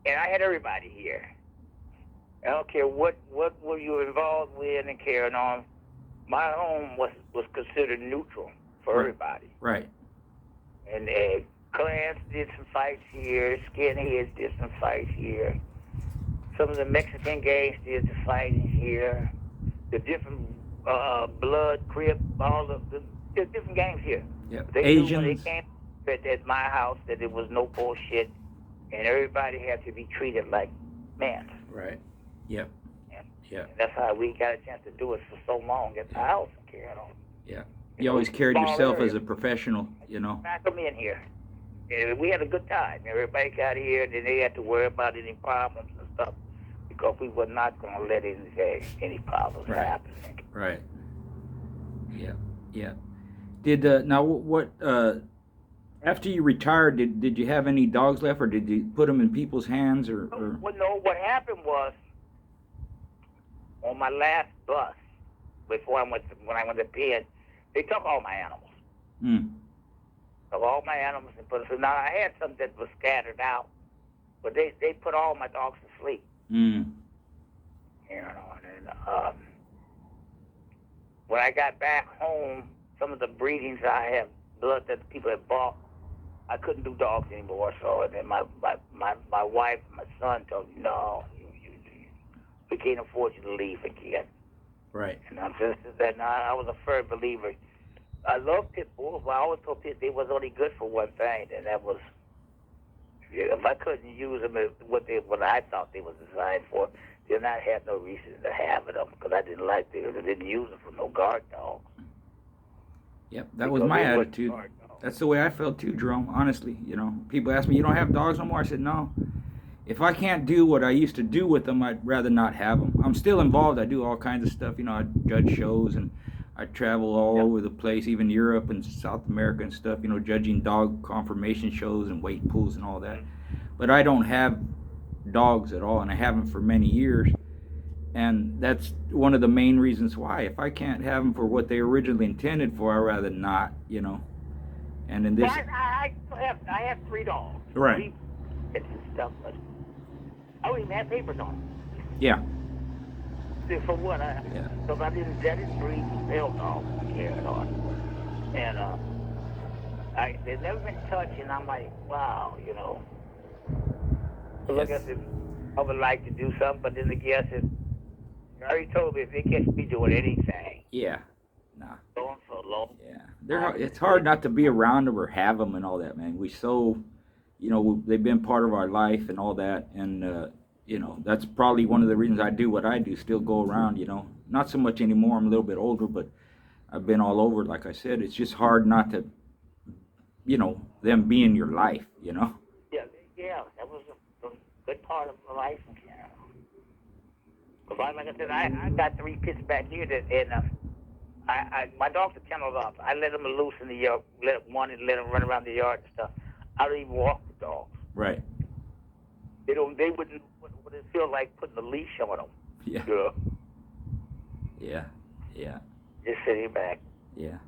and I had everybody here. I don't care what were you involved with and carrying on. My home was considered neutral for everybody. Right. And clans did some fights here. Skinheads did some fights here. Some of the Mexican gangs did the fighting here. The different blood, Crip, all of the different gangs here. Yep. They Asians. knew when they came at my house that there was no bullshit, and everybody had to be treated like men. Right. Yep. And that's how we got a chance to do it for so long at the house and carrying on. Yeah. You always carried yourself as a professional, Back them in here. And we had a good time. Everybody got here, and then they had to worry about any problems and stuff because we were not going to let any problems happen. Right. Yeah. Yeah. Did now what? After you retired, did you have any dogs left, or did you put them in people's hands, or? Well, no. What happened was on my last bus before when I went to bed, they took all my animals. Took all my animals and put them. So now I had some that was scattered out, but they put all my dogs to sleep. And when I got back home, some of the breedings I have blood that people had bought, I couldn't do dogs anymore. So then my wife and my son told me, no, we can't afford you to leave again. Right. And I'm just that. I was a firm believer. I love pit bulls, but I always thought they was only good for one thing, and that was if I couldn't use them as what I thought they was designed for, then I had no reason to have them because I didn't like them. I didn't use them for no guard dogs. Yep, that was my attitude. That's the way I felt too, Jerome. Honestly, people ask me, "You don't have dogs no more?" I said, "No. If I can't do what I used to do with them, I'd rather not have them." I'm still involved. I do all kinds of stuff. I judge shows and I travel all over the place, even Europe and South America and stuff. Judging dog conformation shows and weight pools and all that. But I don't have dogs at all, and I haven't for many years. And that's one of the main reasons why. If I can't have them for what they originally intended for, I'd rather not. And in this, I have 3 dogs. Right. And stuff, but I don't even have papers on them. Yeah. For what? Because I didn't breed male dogs carried on. And they've never been touched, and I'm like, wow, So like I said, I would like to do something, but then again, I said, you already told me if they catch me doing anything. Yeah. Nah. Going so long. Yeah. It's hard not to be around them or have them and all that, man. They've been part of our life and all that, and that's probably one of the reasons I do what I do, still go around, not so much anymore, I'm a little bit older, but I've been all over, like I said. It's just hard not to, them be in your life, Yeah, that was a good part of my life. But like I said, I got 3 pits back here my dogs are kenneled up. I let them loose in the yard, let them run around the yard and stuff. I don't even walk the dogs. Right. They wouldn't what it feel like putting a leash on them. Yeah. Yeah. Just sitting back. Yeah.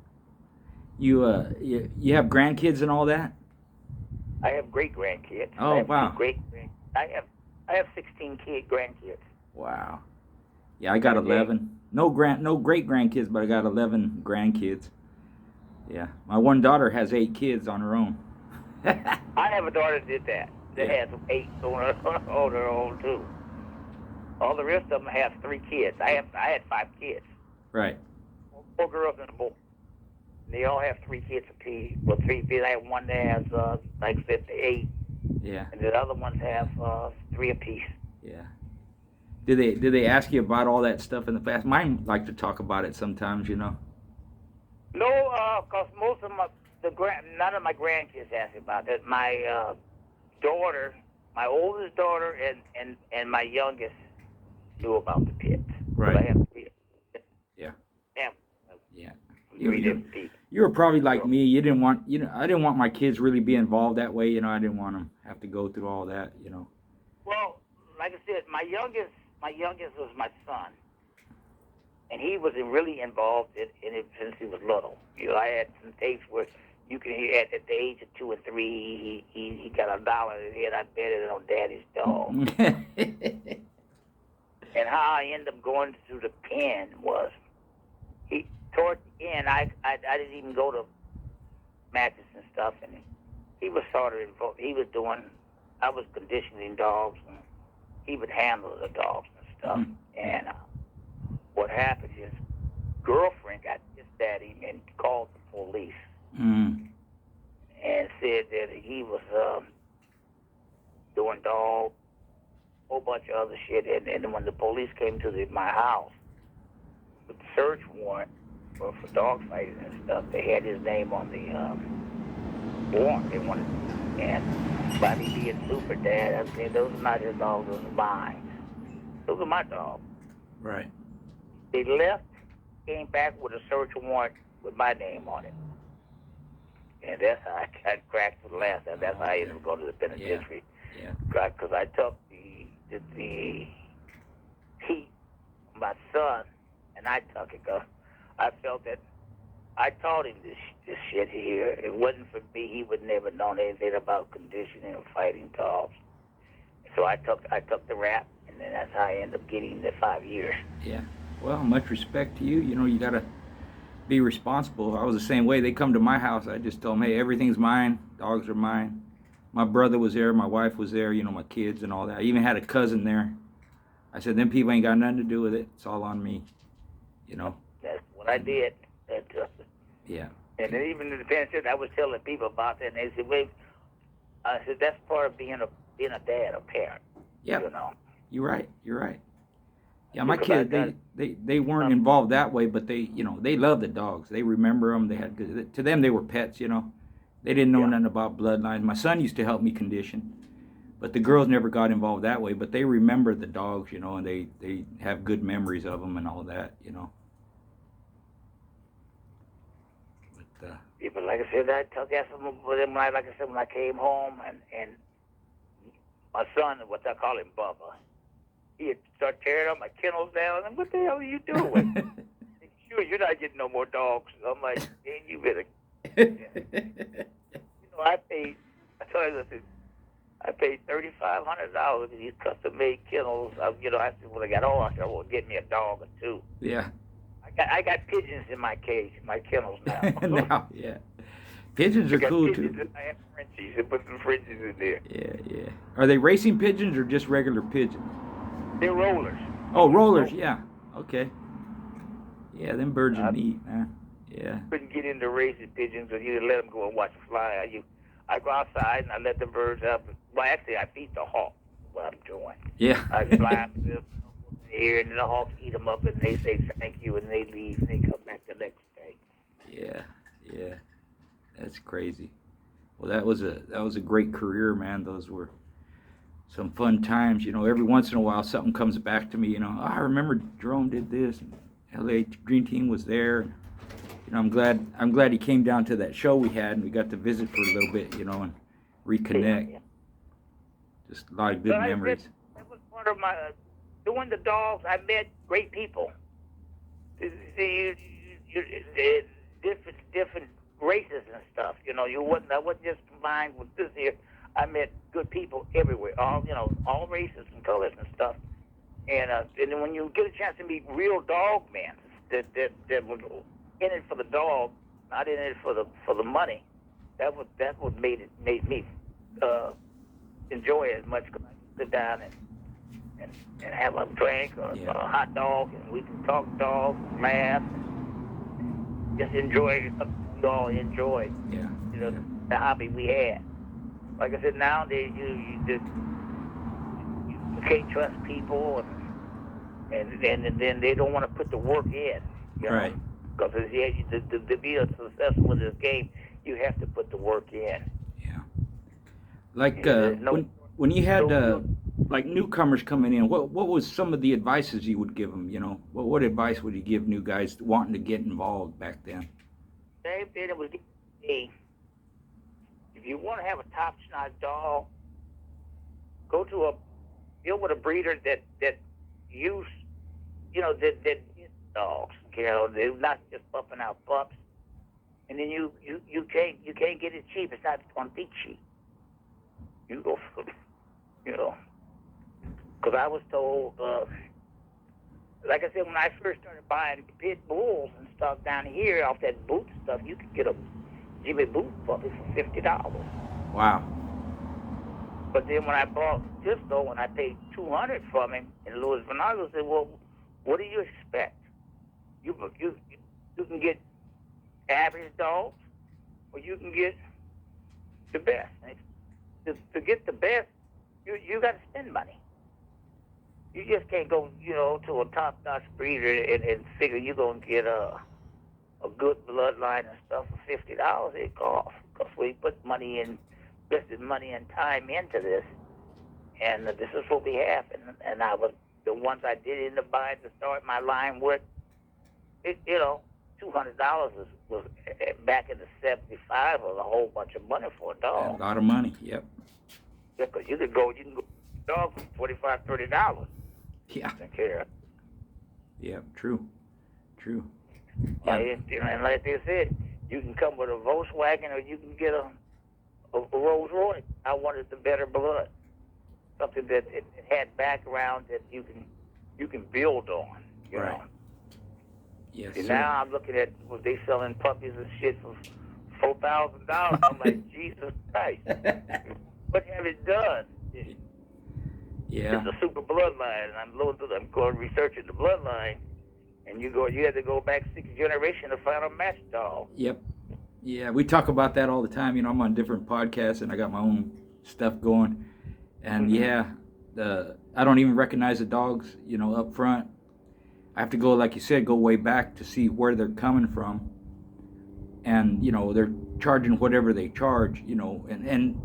You have grandkids and all that? I have great grandkids. Oh, wow. I have 16 grandkids. Wow. Yeah, I got Okay. 11. No great grandkids, but I got 11 grandkids. Yeah, my one daughter has 8 kids on her own. I have a daughter that did that. That Yeah, has 8 on her own too. All the rest of them have 3 kids. I had 5 kids, right. 4 girls and a boy. They all have 3 kids apiece. Well, 3 kids. I have one that has like I said, 8, Yeah, and the other ones have 3 apiece. yeah. Did they ask you about all that stuff in the past? Mine like to talk about it sometimes, you know. No, cause most of none of my grandkids asked me about that. My daughter, my oldest daughter, and my youngest knew about the pits. But Right. I have 3. Yeah. Yeah, Yeah. 3 You different people. you were probably like So, me. You didn't want I didn't want my kids really be involved that way. You know, I didn't want them have to go through all that. You know. well, like I said, my youngest was my son, and he was really involved in it since he was little. I had some tapes where you can hear at the age of 2 and 3, he got $1 in his head. I bet it on Daddy's dog. And how I ended up going through the pen was he toward the end. I didn't even go to matches and stuff, and he was sort of involved. He was doing. I was conditioning dogs, and he would handle the dogs and stuff. And what happened is, girlfriend got pissed at him and called the police Mm. and said that he was doing dog, whole bunch of other shit. And when the police came to my house with the search warrant for dog fighting and stuff, they had his name on the warrant. They wanted, and by me being super dad, I said, those are not his dogs, those are mine. Those are my dogs. Right. They left, came back with a search warrant with my name on it. And that's how I got cracked for the last time. That's how I ended up going to the penitentiary. Yeah. Because I took the heat on my son, and I took it because I felt that I taught him this shit here. If it wasn't for me, he would never known anything about conditioning or fighting dogs. So I took the rap, and then that's how I ended up getting the 5 years. Yeah. Well, much respect to you. You know, you gotta be responsible. I was the same way. They come to my house. I just tell them, hey, everything's mine. Dogs are mine. My brother was there. My wife was there. You know, my kids and all that. I even had a cousin there. I said, them people ain't got nothing to do with it. It's all on me. You know. That's what I did. Yeah. And then even in the penitentiary, I was telling people about that, and they said, "Wait," I said, "That's part of being a dad, a parent." Yeah. You know. You're right. You're right. Yeah, my Because kids, they weren't involved that way, but they, you know, they loved the dogs. They remember them. They had good, to them, they were pets, you know. They didn't know nothing about bloodlines. My son used to help me condition, but the girls never got involved that way. But they remember the dogs, you know, and they have good memories of them and all that, you know. But, Yeah, but like I said, I took that from them. Like I said, when I came home, and my son, what I call him, Bubba, he'd start tearing up my kennels down. And what the hell are you doing? Sure, you're not getting no more dogs. I'm like, man, you better. I paid. I told you, I paid $3,500 for these custom-made kennels. I said, when I got home, I said, well, get me a dog or 2. Yeah. I got pigeons in my cage, my kennels now. Now, yeah. Pigeons are cool pigeons, too. and I have Frenchies. I put some Frenchies in there. Yeah. Are they racing pigeons or just regular pigeons? They're rollers. Oh, rollers. Yeah. Okay. Yeah, them birds are neat, man. Yeah. Couldn't get into racing pigeons, so you let them go and watch them fly. I go outside and I let the birds up. Well, actually, I feed the hawk. What I'm doing. Yeah. I fly up to here, and the hawks eat them up, and they say thank you, and they leave, and they come back the next day. Yeah. That's crazy. Well, that was a great career, man. Those were some fun times. You know, every once in a while something comes back to me. You know, I remember Jerome did this. And LA Dream Team was there. You know, I'm glad he came down to that show we had, and we got to visit for a little bit. You know, and reconnect. Yeah. Just a lot of good memories. That was part of my doing the dogs. I met great people. Different races and stuff. You know, I wasn't just combined with this here. I met good people everywhere. All races and colors and stuff. And then when you get a chance to meet real dog men that were in it for the dog, not in it for the money, that what made me enjoy it as much. Cause I could sit down and have a drink or a hot dog, and we can talk dogs, laugh, just enjoy something we all enjoy. Yeah. You know, the hobby we had. Like I said, nowadays you can't trust people, and then they don't want to put the work in. You know? Right. Because to be a successful in this game, you have to put the work in. Yeah. Like when you had like newcomers coming in, what was some of the advices you would give them? You know, what advice would you give new guys wanting to get involved back then? Same thing. It was if you want to have a top-notch dog, go to deal with a breeder that use, that dogs. You know, they're not just pumping out pups. And then you can't get it cheap. It's not going to be cheap. You go for, because I was told, like I said, when I first started buying pit bulls and stuff down here off that boot stuff, you could get a Jimmy Boot puppy for $50. Wow. But then when I bought Cisco and I paid $200 from him in Louis Vinagre, said, "Well, what do you expect? You can get average dogs, or you can get the best. To get the best, you got to spend money. You just can't go, to a top-notch breeder and figure you're gonna get a good bloodline and stuff for $50. It costs because we put money in, invested money and time into this, and this is what we have. And I was the ones I did end up buying to start my line with. $200 was back in the '75 was a whole bunch of money for a dog. A lot of money. Yep. Yeah, because you can go dog for $25, $30. Yeah. Take care. Yep. True. And like they said, you can come with a Volkswagen or you can get a Rolls Royce. I wanted the better blood, something that it had background that you can build on. You know. Yes. And now I'm looking at they selling puppies and shit for $4,000. I'm like, Jesus Christ, what have it done? Yeah. It's a super bloodline, and I'm going researching the bloodline, and you had to go back 6 generations to find a match dog. Yep. Yeah, we talk about that all the time. I'm on different podcasts, and I got my own stuff going. And I don't even recognize the dogs, up front. I have to go, like you said, go way back to see where they're coming from. And, they're charging whatever they charge, and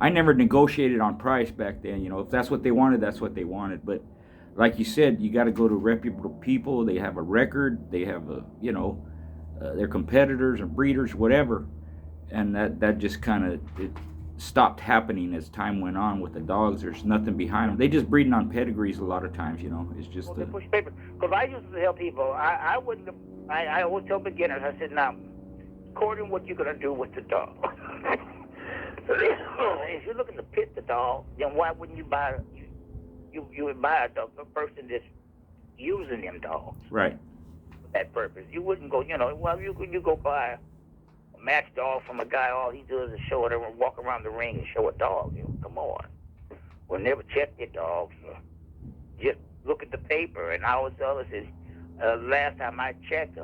I never negotiated on price back then. If that's what they wanted, that's what they wanted. But like you said, you got to go to reputable people. They have a record. They have their competitors and breeders, whatever. And that just kind of stopped happening as time went on with the dogs. There's nothing behind them. They just breeding on pedigrees a lot of times. It's just they push paper. Because I used to tell people, I always tell beginners, I said, now, according to what you're going to do with the dog. If you're looking to pit the dog, then why wouldn't you buy you would buy a dog, a person that's using them dogs. Right. For that purpose. You wouldn't go, you go buy a match dog from a guy, all he does is show it and walk around the ring and show a dog. Come on. We'll never check your dogs. Just look at the paper. And I always tell us is, last time I checked,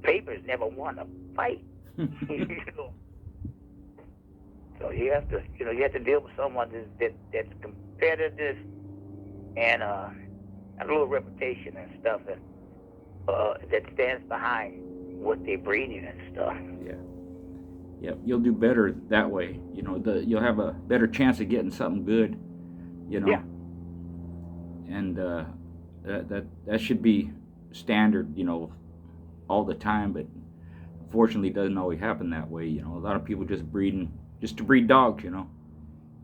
papers never won a fight. So you have to deal with someone that's competitive and a little reputation and stuff that stands behind what they're breeding and stuff. Yeah. Yep. You'll do better that way. You'll have a better chance of getting something good. Yeah. And that should be standard. All the time, but unfortunately, it doesn't always happen that way. A lot of people just to breed dogs. And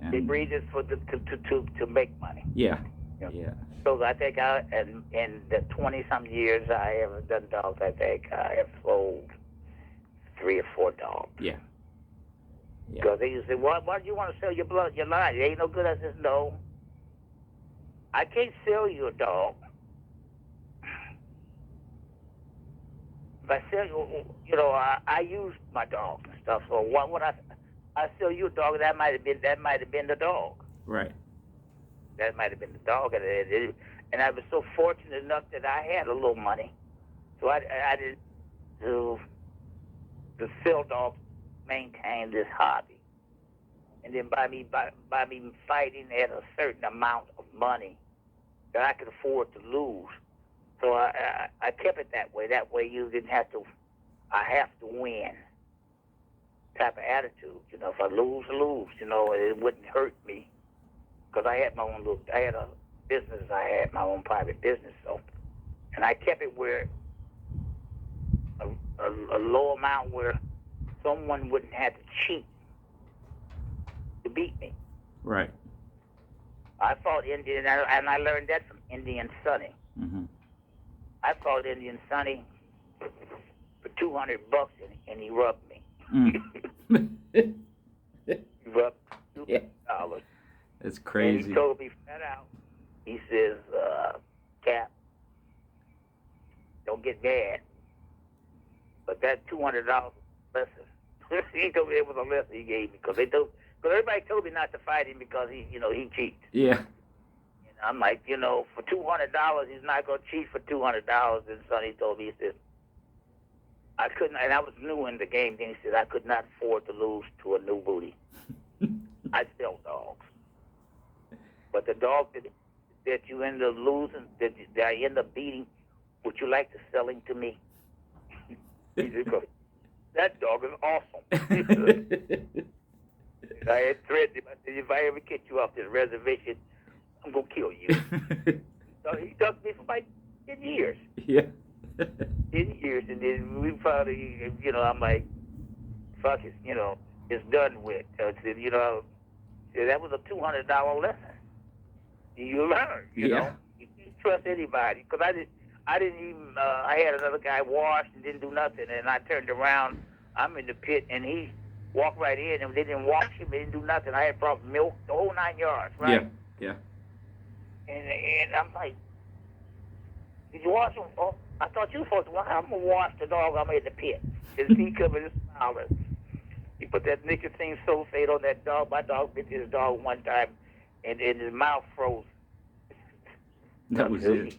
they breed it to make money. Yeah. Yeah. So I think in the 20-some years I have done dogs, I think I have sold 3 or 4 dogs. Yeah. Because they used to say, why do you want to sell your line? It ain't no good. I said, no. I can't sell you a dog. If I sell you, I use my dogs and stuff. So what would I sell you a dog? That might have been the dog. Right. That might have been the dog, and I was so fortunate enough that I had a little money, so I didn't to sell dogs, maintain this hobby, and then by me fighting at a certain amount of money that I could afford to lose. So I kept it that way. That way you didn't have to. I have to win. Type of attitude. If I lose, it wouldn't hurt me because I had my own I had a business. I had my own private business. So, and I kept it where a low amount where someone wouldn't have to cheat to beat me. Right. I fought Indian, and I learned that from Indian Sonny. Mm-hmm. I fought Indian Sonny for $200, and he rubbed me. Mm. He rubbed $200. Yeah. That's crazy. And he told me flat out. He says, "Cap, don't get mad, but that $200 lesson." He told me it was a lesson he gave me because everybody told me not to fight him because he cheats. Yeah. I'm like, for $200, he's not going to cheat for $200. And Sonny told me, he said, I couldn't, and I was new in the game. Then he said, I could not afford to lose to a new booty. I sell dogs. But the dog that you end up losing, that I end up beating, would you like to sell him to me? He said, that dog is awesome. I had threatened him. I said, if I ever get you off this reservation, I'm going to kill you. So he took me for like 10 years. Yeah. 10 years. And then we finally, I'm like, fuck it, it's done with. I said, that was a $200 lesson. You learn, you know. You can't trust anybody. Because I didn't even, I had another guy wash and didn't do nothing. And I turned around, I'm in the pit, and he walked right in, and they didn't wash him, they didn't do nothing. I had brought milk, the whole 9 yards, right? Yeah. And I'm like, did you wash him? Oh, I thought you were supposed to wash. I'm going to wash the dog. I'm in the pit. His feet covered his smiling. He put that nicotine sulfate on that dog. My dog bit his dog one time, and his mouth froze. That was it.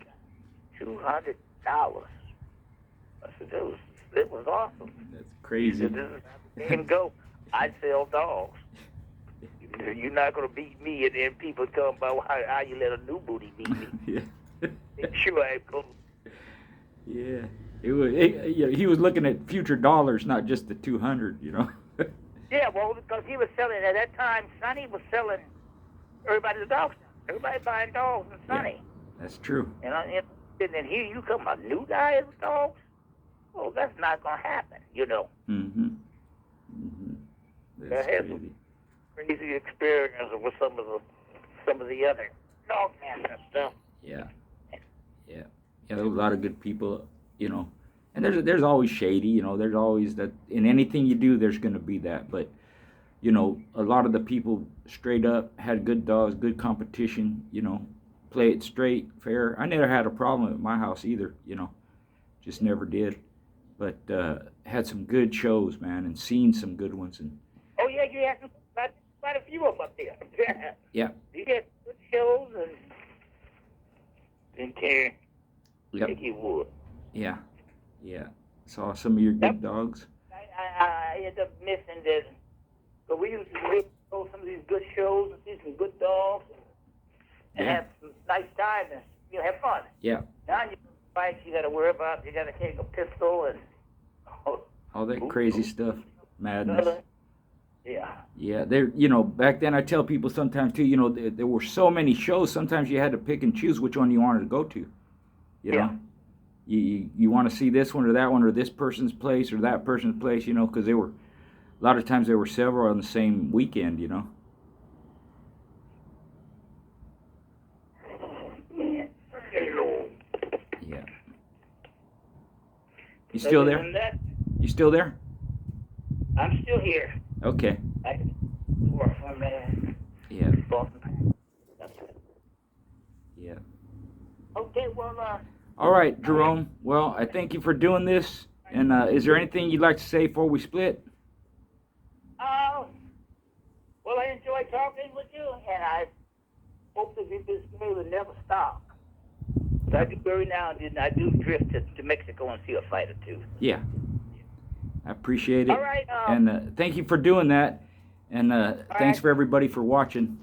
$200. I said, it was awesome. That's crazy. He said, this is how the game go. I sell dogs. You're not going to beat me, and then people talking about how you let a new booty beat me. Yeah. Sure, I go. Yeah. He was looking at future dollars, not just the 200, Yeah, well, because he was selling, at that time, Sonny was selling everybody's dogs. Everybody buying dogs and Sonny. Yeah, that's true. And then here you come, a new guy with dogs? Oh, that's not going to happen, Mm-hmm. That's crazy. Crazy experience with some of the other dog men and stuff. Yeah. There's a lot of good people, and there's always shady, there's always that in anything you do there's going to be that, but a lot of the people straight up had good dogs, good competition, play it straight, fair. I never had a problem at my house either, just never did, but had some good shows, man, and seen some good ones. And oh yeah, you had quite a few of them up there. Yeah. You had good shows and didn't care. Yep. Think you would. Yeah. Saw some of your good dogs. I ended up missing this. But we used to go some of these good shows and see some good dogs and have some nice time and have fun. Yeah. Now you fight, you got to worry about, you got to take a pistol and all that crazy stuff, madness. Yeah. Yeah, back then I tell people sometimes too, there were so many shows, sometimes you had to pick and choose which one you wanted to go to. You know? You want to see this one or that one or this person's place or that person's place, because a lot of times there were several on the same weekend, Yeah. You still there? You still there? I'm still here. Okay. I can work for a minute. Yeah. Okay, well, All right, Jerome. Well, I thank you for doing this. And is there anything you'd like to say before we split? well, I enjoy talking with you, and I hope that this game will never stop. But I do every now and then, I do drift to Mexico and see a fight or two. Yeah. I appreciate it. All right. And thank you for doing that. And thanks right. for everybody for watching.